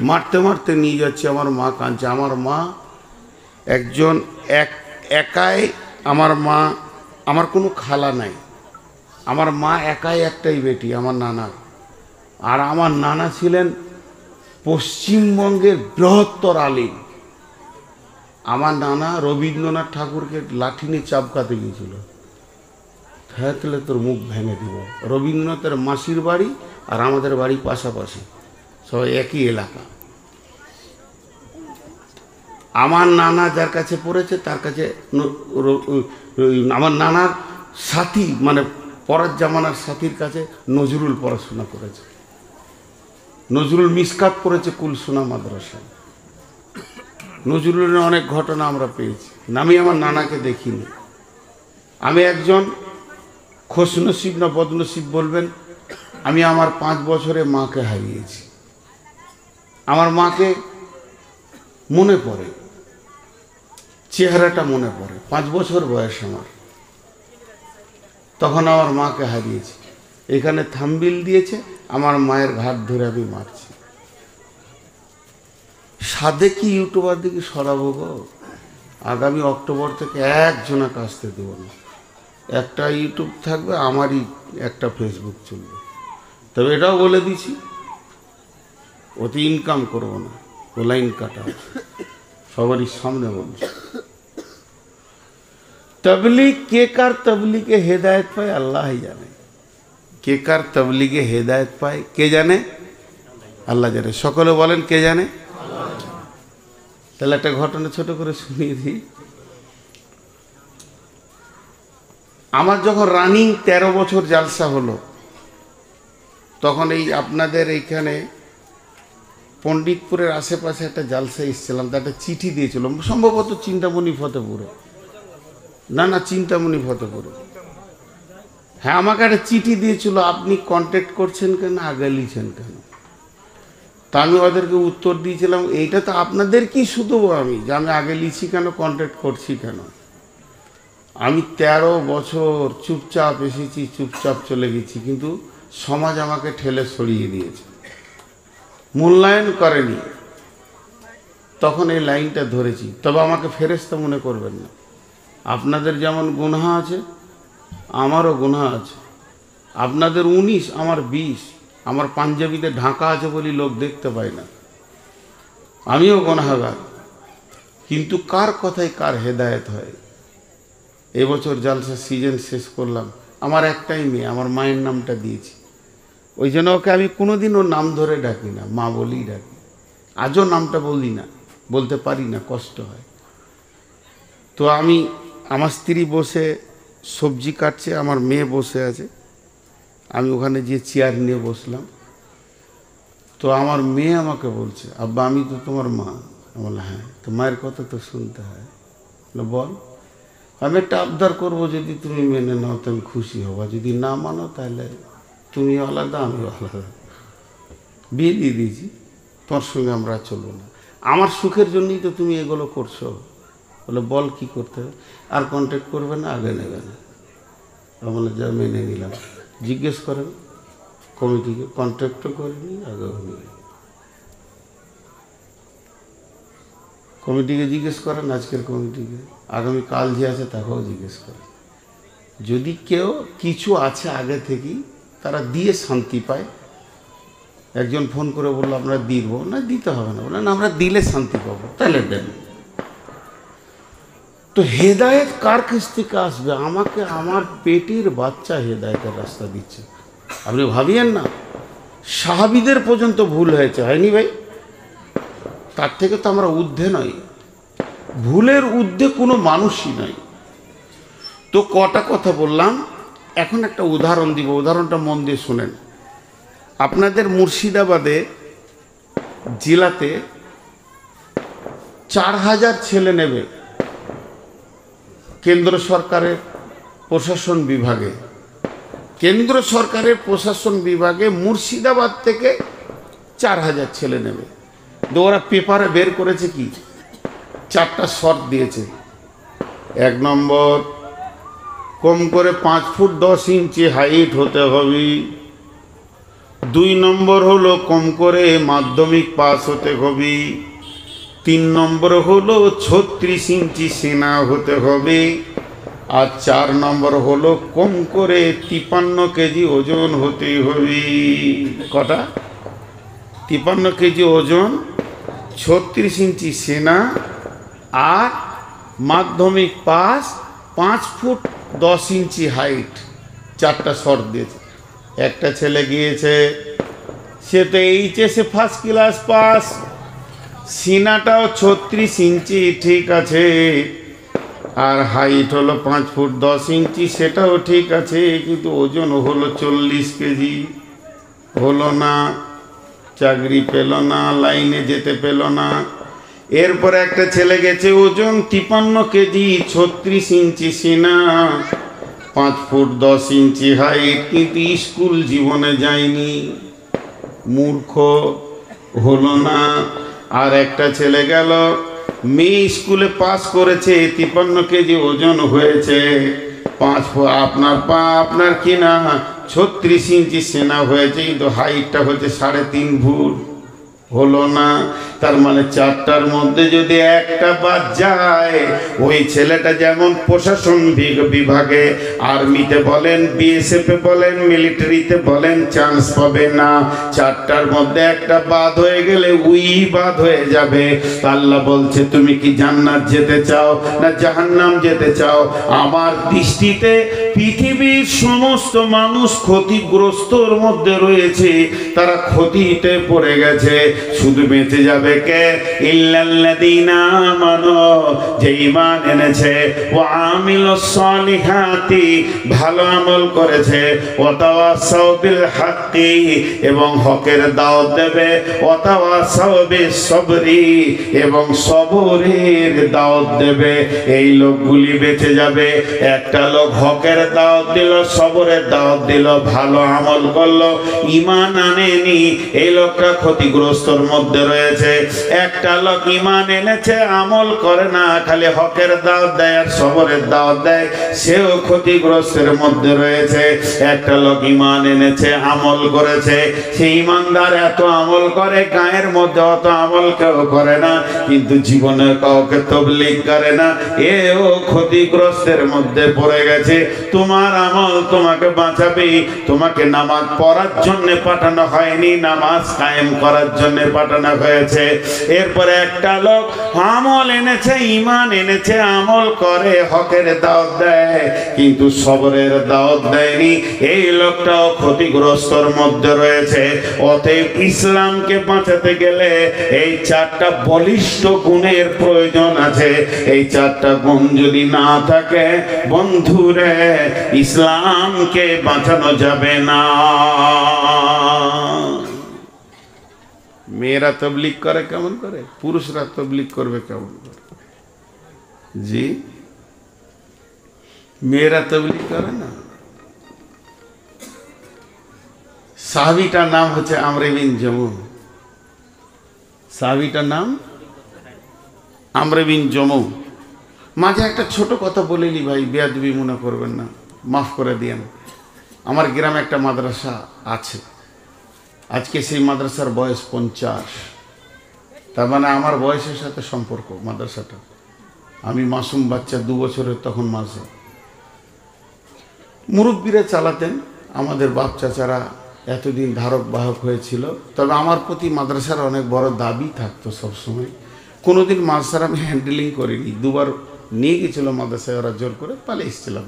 [SPEAKER 1] মারতে মারতে নিয়ে যাচ্ছে, আমার মা কাঁদছে। আমার মা একজন একাই, আমার মা, আমার কোনো খালা নাই, আমার মা একাই একটাই বেটি, আমার নানা। আর আমার নানা ছিলেন পশ্চিমবঙ্গের বৃহত্তর আলিম। আমার নানা রবীন্দ্রনাথ ঠাকুরকে লাঠি নিয়ে চাপকাতে গিয়েছিল, থাকলে তোর মুখ ভেঙে দিব। রবীন্দ্রনাথের মাসির বাড়ি আর আমাদের বাড়ি পাশাপাশি, সবাই একই এলাকা। আমার নানা যার কাছে পড়েছে, তার কাছে আমার নানার সাথী, মানে পরের জামানার সাথীর কাছে নজরুল পড়াশোনা করেছে। নজরুল মিসকাত পড়েছে কুলসোনা মাদ্রাসায়। নজরুলের অনেক ঘটনা আমরা পেয়েছি। আমি আমার নানাকে দেখিনি। আমি একজন খোশনসিব না বদনসিব বলবেন, আমি আমার 5 বছরে মাকে হারিয়েছি। আমার মাকে মনে পড়ে, চেহারাটা মনে পড়ে। 5 বছর বয়স আমার, তখন আমার মাকে হারিয়েছি। এখানে থাম্বিল দিয়েছে, আমার মায়ের ঘাট ধরে আমি মারছি। সাদে কি ইউটিউবার দিকে সরাবো গো? আগামী অক্টোবর থেকে একজনা কাজতে দেবো না। একটা ইউটিউব থাকবে, আমারই একটা ফেসবুক চলবে। তবে এটাও বলে দিছি, ওতে ইনকাম করবো না, ও লাইন কাটা, সবারই সামনে বলছি। तबलीग के कर तबलीगे हेदायत पाए अल्लाह ही जाने, के कर तबलीगे हेदायत पाए के जाने, আল্লাহ জানে। সকলে বলেন কে জানে? তাহলে একটা ঘটনা ছোট করে শুনিয়ে দিই। আমার যখন রানিং 13 বছর জালসা হলো, তখন এই আপনাদের এইখানে পণ্ডিতপুরের আশেপাশে একটা জালসা এসেছিলাম, তা একটা চিঠি দিয়েছিল, সম্ভবত চিন্তামণি ফতেপুরে, না চিন্তামণি ফতেপুরে। হ্যাঁ, আমাকে একটা চিঠি দিয়েছিল, আপনি কন্ট্যাক্ট করছেন কেন, আগে লিখছেন কেন। তা আমি ওদেরকে উত্তর দিয়েছিলাম, এইটা তো আপনাদের কি শুধু আমি যে আমি আগে লিখছি কেন, কন্ট্যাক্ট করছি কেন। আমি 13 বছর চুপচাপ এসেছি, চুপচাপ চলে গেছি, কিন্তু সমাজ আমাকে ঠেলে সরিয়ে দিয়েছে, মূল্যায়ন করেনি। তখন এই লাইনটা ধরেছি। তবে আমাকে ফেরেশতা মনে করবেন না, আপনাদের যেমন গুনাহ আছে আমারও গুনাহ আছে। আপনাদের 19, আমার 20। আমার পাঞ্জাবিতে ঢাকা আছে বলি লোক দেখতে পায় না, আমিও গুনাহগার। কিন্তু কার কথায় কার হেদায়েত হয়। এবছর জালসা সিজন শেষ করলাম, আমার একটাই মেয়ে, আমার মায়ের নামটা দিয়েছি, ওই জন্য ওকে আমি কোনোদিন ওর নাম ধরে ডাকি না, মা বলেই ডাকি। আজও নামটা বলি না, বলতে পারি না, কষ্ট হয়। তো আমার স্ত্রী বসে সবজি কাটছে, আমার মেয়ে বসে আছে, আমি ওখানে গিয়ে চেয়ার নিয়ে বসলাম। তো আমার মেয়ে আমাকে বলছে, আব্বা আমি তো তোমার মা। আমি বললাম হ্যাঁ। তো মায়ের কথা তো শুনতে হয়। বল। আমি একটা আবদার করবো, যদি তুমি মেনে নাও তো আমি খুশি হব, যদি না মানো তাহলে তুমি আলাদা আমিও আলাদা। বিয়ে দিয়ে দিয়েছি, তোর সঙ্গে আমরা চলবো না। আমার সুখের জন্যই তো তুমি এগুলো করছো। বলে বল কি করতে হবে। আর কন্ট্যাক্ট করবে না, আগে নেবে না। বলে যা, মেনে নিলাম। জিজ্ঞেস করেন কমিটিকে, কন্ট্যাক্টও করিনি, আগেও নিয়ে। কমিটিকে জিজ্ঞেস করেন, আজকের কমিটিকে, আগামী কাল যে আছে তাকেও জিজ্ঞেস করেন। যদি কেউ কিছু আছে আগে থেকেই, তারা দিয়ে শান্তি পায়। একজন ফোন করে বললো আমরা দিব না, দিতে হবে না। বললেন আমরা দিলে শান্তি পাবো, তাহলে দেন। তো হেদায়েত কার কাছ থেকে আসবে? আমাকে আমার পেটের বাচ্চা হেদায়েতের রাস্তা দিচ্ছে। আপনি ভাবিয়েন না, সাহাবীদের পর্যন্ত ভুল হয়েছে, হয়নি ভাই? তার থেকে তো আমরা ঊর্ধ্বে নই, ভুলের ঊর্ধ্বে কোনো মানুষই নয়। তো কটা কথা বললাম, এখন একটা উদাহরণ দিব, উদাহরণটা মন দিয়ে শুনেন। আপনাদের মুর্শিদাবাদে জেলাতে 4000 ছেলে নেবে কেন্দ্র সরকারের প্রশাসন বিভাগে। কেন্দ্র সরকারের প্রশাসন বিভাগে মুর্শিদাবাদ থেকে 4000 ছেলে নেবে। তো ওরা পেপারে বের করেছে কি, 4টা শর্ত দিয়েছে। 1 নম্বর, কম করে 5 ফুট 10 ইঞ্চি হাইট হতে হবে। 2 নম্বর হলো কম করে মাধ্যমিক পাস হতে হবে। 3 নম্বর হলো 36 ইঞ্চি সেনা হতে হবে। আর 4 নম্বর হলো কম করে 53 কেজি ওজন হতে হবে। কটা? 53 কেজি ওজন, 36 ইঞ্চি সেনা, আর মাধ্যমিক পাস, 5 ফুট 10 ইঞ্চি হাইট। 4টা শর্ত দিয়েছে। একটা ছেলে গিয়েছে, সে তো এইচএসে ফার্স্ট ক্লাস পাস, সিনাটাও 36 ইঞ্চি ঠিক আছে, আর হাইট হলো 5 ফুট 10 ইঞ্চি, সেটাও ঠিক আছে, কিন্তু ওজন হলো 40 কেজি। হলো না, চাকরি পেল না, লাইনে যেতে পেল না। এরপরে একটা ছেলে গেছে, ওজন 53 কেজি, 36 ইঞ্চি সিনা, 5 ফুট 10 ইঞ্চি হাইট, কিন্তু স্কুল জীবনে যায়নি, মূর্খ, হলো না। আর একটা ছেলে গেল, মেয়ে স্কুলে পাস করেছে, 53 কেজি ওজন হয়েছে, 5 ফুট আপনার কিনা 36 ইঞ্চি সেনা হয়েছে, কিন্তু হাইটটা হচ্ছে 3.5 ফুট। হলো না। তার মানে 4টার মধ্যে যদি একটা বাদ যায়, ওই ছেলেটা যেমন প্রশাসন বিভাগে, আর্মিতে বলেন, বিএসএফে বলেন, মিলিটারিতে বলেন, চান্স পাবে না। 4টার মধ্যে একটা বাদ হয়ে গেলে ওই বাদ হয়ে যাবে। আল্লাহ বলছে, তুমি কি জান্নাত যেতে চাও না জাহান্নাম যেতে চাও? আমার দৃষ্টিতে পৃথিবীর সমস্ত মানুষ ক্ষতিগ্রস্তর মধ্যে রয়েছে, তারা ক্ষতিতে পড়ে গেছে, শুধু বেঁচে যাবে কে? ইল্লাল্লাযীনা আমানু, যে ঈমান এনেছে, ওয়া আমিলুস সালিহাতি, ভালো আমল করেছে, ওয়া তাওয়াসাউ বিল হাক্কি, এবং হকের দাওয়াত দেবে, ওয়া তাওয়াসাউ বিস সবরি, এবং সবরের দাওয়াত দেবে। এই লোকগুলি বেঁচে যাবে। একটা লোক হকের দাওয়াত দিল, সবরের দাওয়াত দিল, ভালো আমল করলো, ঈমান আনেনি, এই লোকটা ক্ষতিগ্রস্তর মধ্যে রয়েছে। একটা লোক ঈমান এনেছে, আমল করে না, খালি হকের দাওয়াত দেয় আর সবরের দাওয়াত দেয়, সেও ক্ষতিগ্রস্তের মধ্যে রয়েছে। একটা লোক ঈমান এনেছে, আমল করেছে, সেই ঈমানদার এত আমল করে, গায়ের মধ্যে অত আমল কেউ করে না, কিন্তু জীবনে কাউকে তাবলীগ করে না, এও ক্ষতিগ্রস্তের মধ্যে পড়ে গেছে। তোমার আমল তোমাকে বাঁচাবে। তোমাকে নামাজ পড়ার জন্য পাঠানো হয়নি, নামাজ কায়েম করার জন্য পাঠানো হয়েছে। এরপরে একটা লোক আমল এনেছে, ঈমান এনেছে, আমল করে, হকের দাওয়াত দেয়, কিন্তু সবরের দাওয়াত দেয়নি, এই লোকটাও ক্ষতিগ্রস্তর মধ্যে রয়েছে। অতএব ইসলামকে বাঁচাতে গেলে এই চারটা বলিষ্ঠ গুণের প্রয়োজন আছে। এই চারটা গুণ যদি না থাকে, বন্ধুরে, ইসলামকে বাঁচানো যাবে না। মেয়েরা তাবলীগ করে কেমন করে? পুরুষরা তাবলীগ করবে কেমন করে? জি, মেয়েরা তাবলীগ করে না। সাহাবীটার নাম হচ্ছে আমর বিন জমু। সাহাবীটার নাম আমর বিন জমু। মাঝে একটা ছোট কথা বলিনি ভাই, বেয়াদবি মনে করবেন না, মাফ করে দিয়েন। আমার গ্রামে একটা মাদ্রাসা আছে, আজকে সেই মাদ্রাসার বয়স 50। তার মানে আমার বয়সের সাথে সম্পর্ক মাদ্রাসাটা। আমি মাসুম বাচ্চা, 2 বছরের তখন মাসে। মুরব্বীরা চালাতেন, আমাদের বাপ চাচারা এতদিন ধারক বাহক হয়েছিল। তবে আমার প্রতি মাদ্রাসার অনেক বড় দাবি থাকতো সবসময়। কোনোদিন মাদ্রাসার আমি হ্যান্ডেলিং করিনি। 2বার নিয়ে গেছিলো মাদ্রাসায়, ওরা জোর করে পালিয়ে এসেছিলাম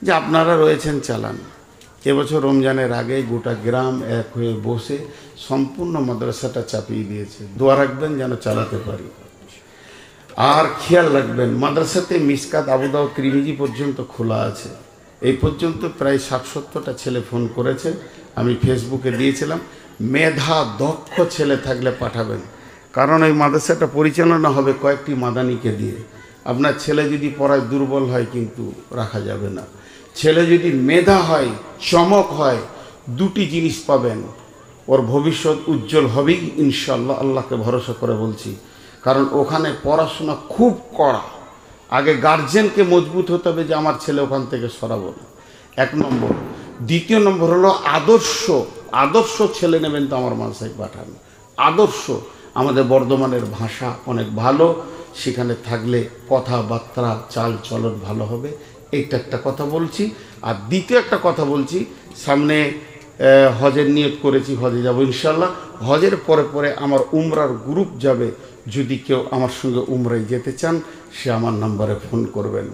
[SPEAKER 1] যে আপনারা রয়েছেন, চালান। এবছর রমজানের আগে গোটা গ্রাম এক হয়ে বসে সম্পূর্ণ মাদ্রাসাটা চাপিয়ে দিয়েছে। দোয়া রাখবেন যেন চালাতে পারি। আর খেয়াল রাখবেন, মাদ্রাসাতে মিসকাত, আবু দাউদ, তিরমিজি পর্যন্ত খোলা আছে। এই পর্যন্ত প্রায় 60-70টা ছেলে ফোন করেছে, আমি ফেসবুকে দিয়েছিলাম। মেধা দক্ষ ছেলে থাকলে পাঠাবেন, কারণ এই মাদ্রাসাটা পরিচালনা হবে কয়েকটি মাদানিকে দিয়ে। আপনার ছেলে যদি পড়ায় দুর্বল হয় কিন্তু রাখা যাবে না। ছেলে যদি মেধা হয়, চমক হয়, 2টি জিনিস পাবেন, ওর ভবিষ্যৎ উজ্জ্বল হবেই ইনশাআল্লাহ, আল্লাহকে ভরসা করে বলছি। কারণ ওখানে পড়াশোনা খুব কড়া। আগে গার্জেনকে মজবুত হতে হবে যে আমার ছেলে ওখান থেকে সরাবো না, 1 নম্বর। 2য় নম্বর হলো আদর্শ ছেলে নেবেন তো আমার মাদ্রাসায় পাঠান। আদর্শ। আমাদের বর্ধমানের ভাষা অনেক ভালো, সেখানে থাকলে কথাবার্তা, চাল চলন ভালো হবে। এইটা একটা কথা বলছি। আর দ্বিতীয় একটা কথা বলছি, সামনে হজের নিয়ত করেছি, হজে যাব ইনশাল্লাহ। হজের পরে পরে আমার উমরার গ্রুপ যাবে। যদি কেউ আমার সঙ্গে উমরায় যেতে চান, সে আমার নম্বরে ফোন করবেন।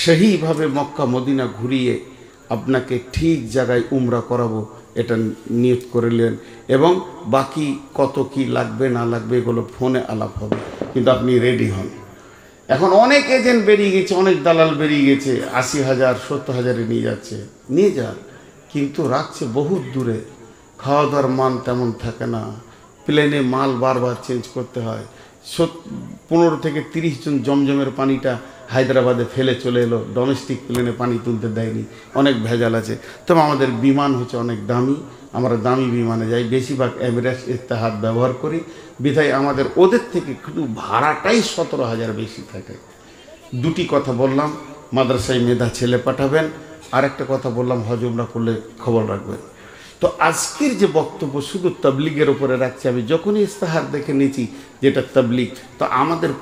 [SPEAKER 1] সেইভাবে মক্কা মদিনা ঘুরিয়ে আপনাকে ঠিক জায়গায় উমরা করাবো, এটা নিয়ত করলেন। এবং বাকি কত কি লাগবে না লাগবে এগুলো ফোনে আলাপ হবে, কিন্তু আপনি রেডি হন। এখন অনেক এজেন্ট বেরিয়ে গেছে, অনেক দালাল বেরিয়ে গেছে, 80,000 70,000-এ নিয়ে যাচ্ছে। নিয়ে যান, কিন্তু রাখছে বহুত দূরে, খাওয়া দাওয়ার মান তেমন থাকে না, প্লেনে মাল বারবার চেঞ্জ করতে হয়। 15 থেকে 30 জন জমজমের পানিটা হায়দ্রাবাদে ফেলে চলে এলো, ডোমেস্টিক প্লেনে পানি তুলতে দেয়নি, অনেক ভেজাল আছে। তবে আমাদের বিমান হচ্ছে অনেক দামি, আমরা দামি বিমানে যাই, বেশিরভাগ এমিরেটস, ইতিহাদ ব্যবহার করি। বিধায় আমাদের ওদের থেকে শুধু ভাড়াটাই 17,000 বেশি থাকে। 2টি কথা বললাম, মাদ্রাসায় মেধা ছেলে পাঠাবেন। আরেকটা কথা বললাম, হজ উমরা করলে খবর রাখবেন। তো আজকের যে বক্তব্য শুধু তাবলীগের উপরে রাখছি। আমি যখনই ইস্তেহার দেখে নিয়েছি যেটা তাবলীগ, তো আমাদের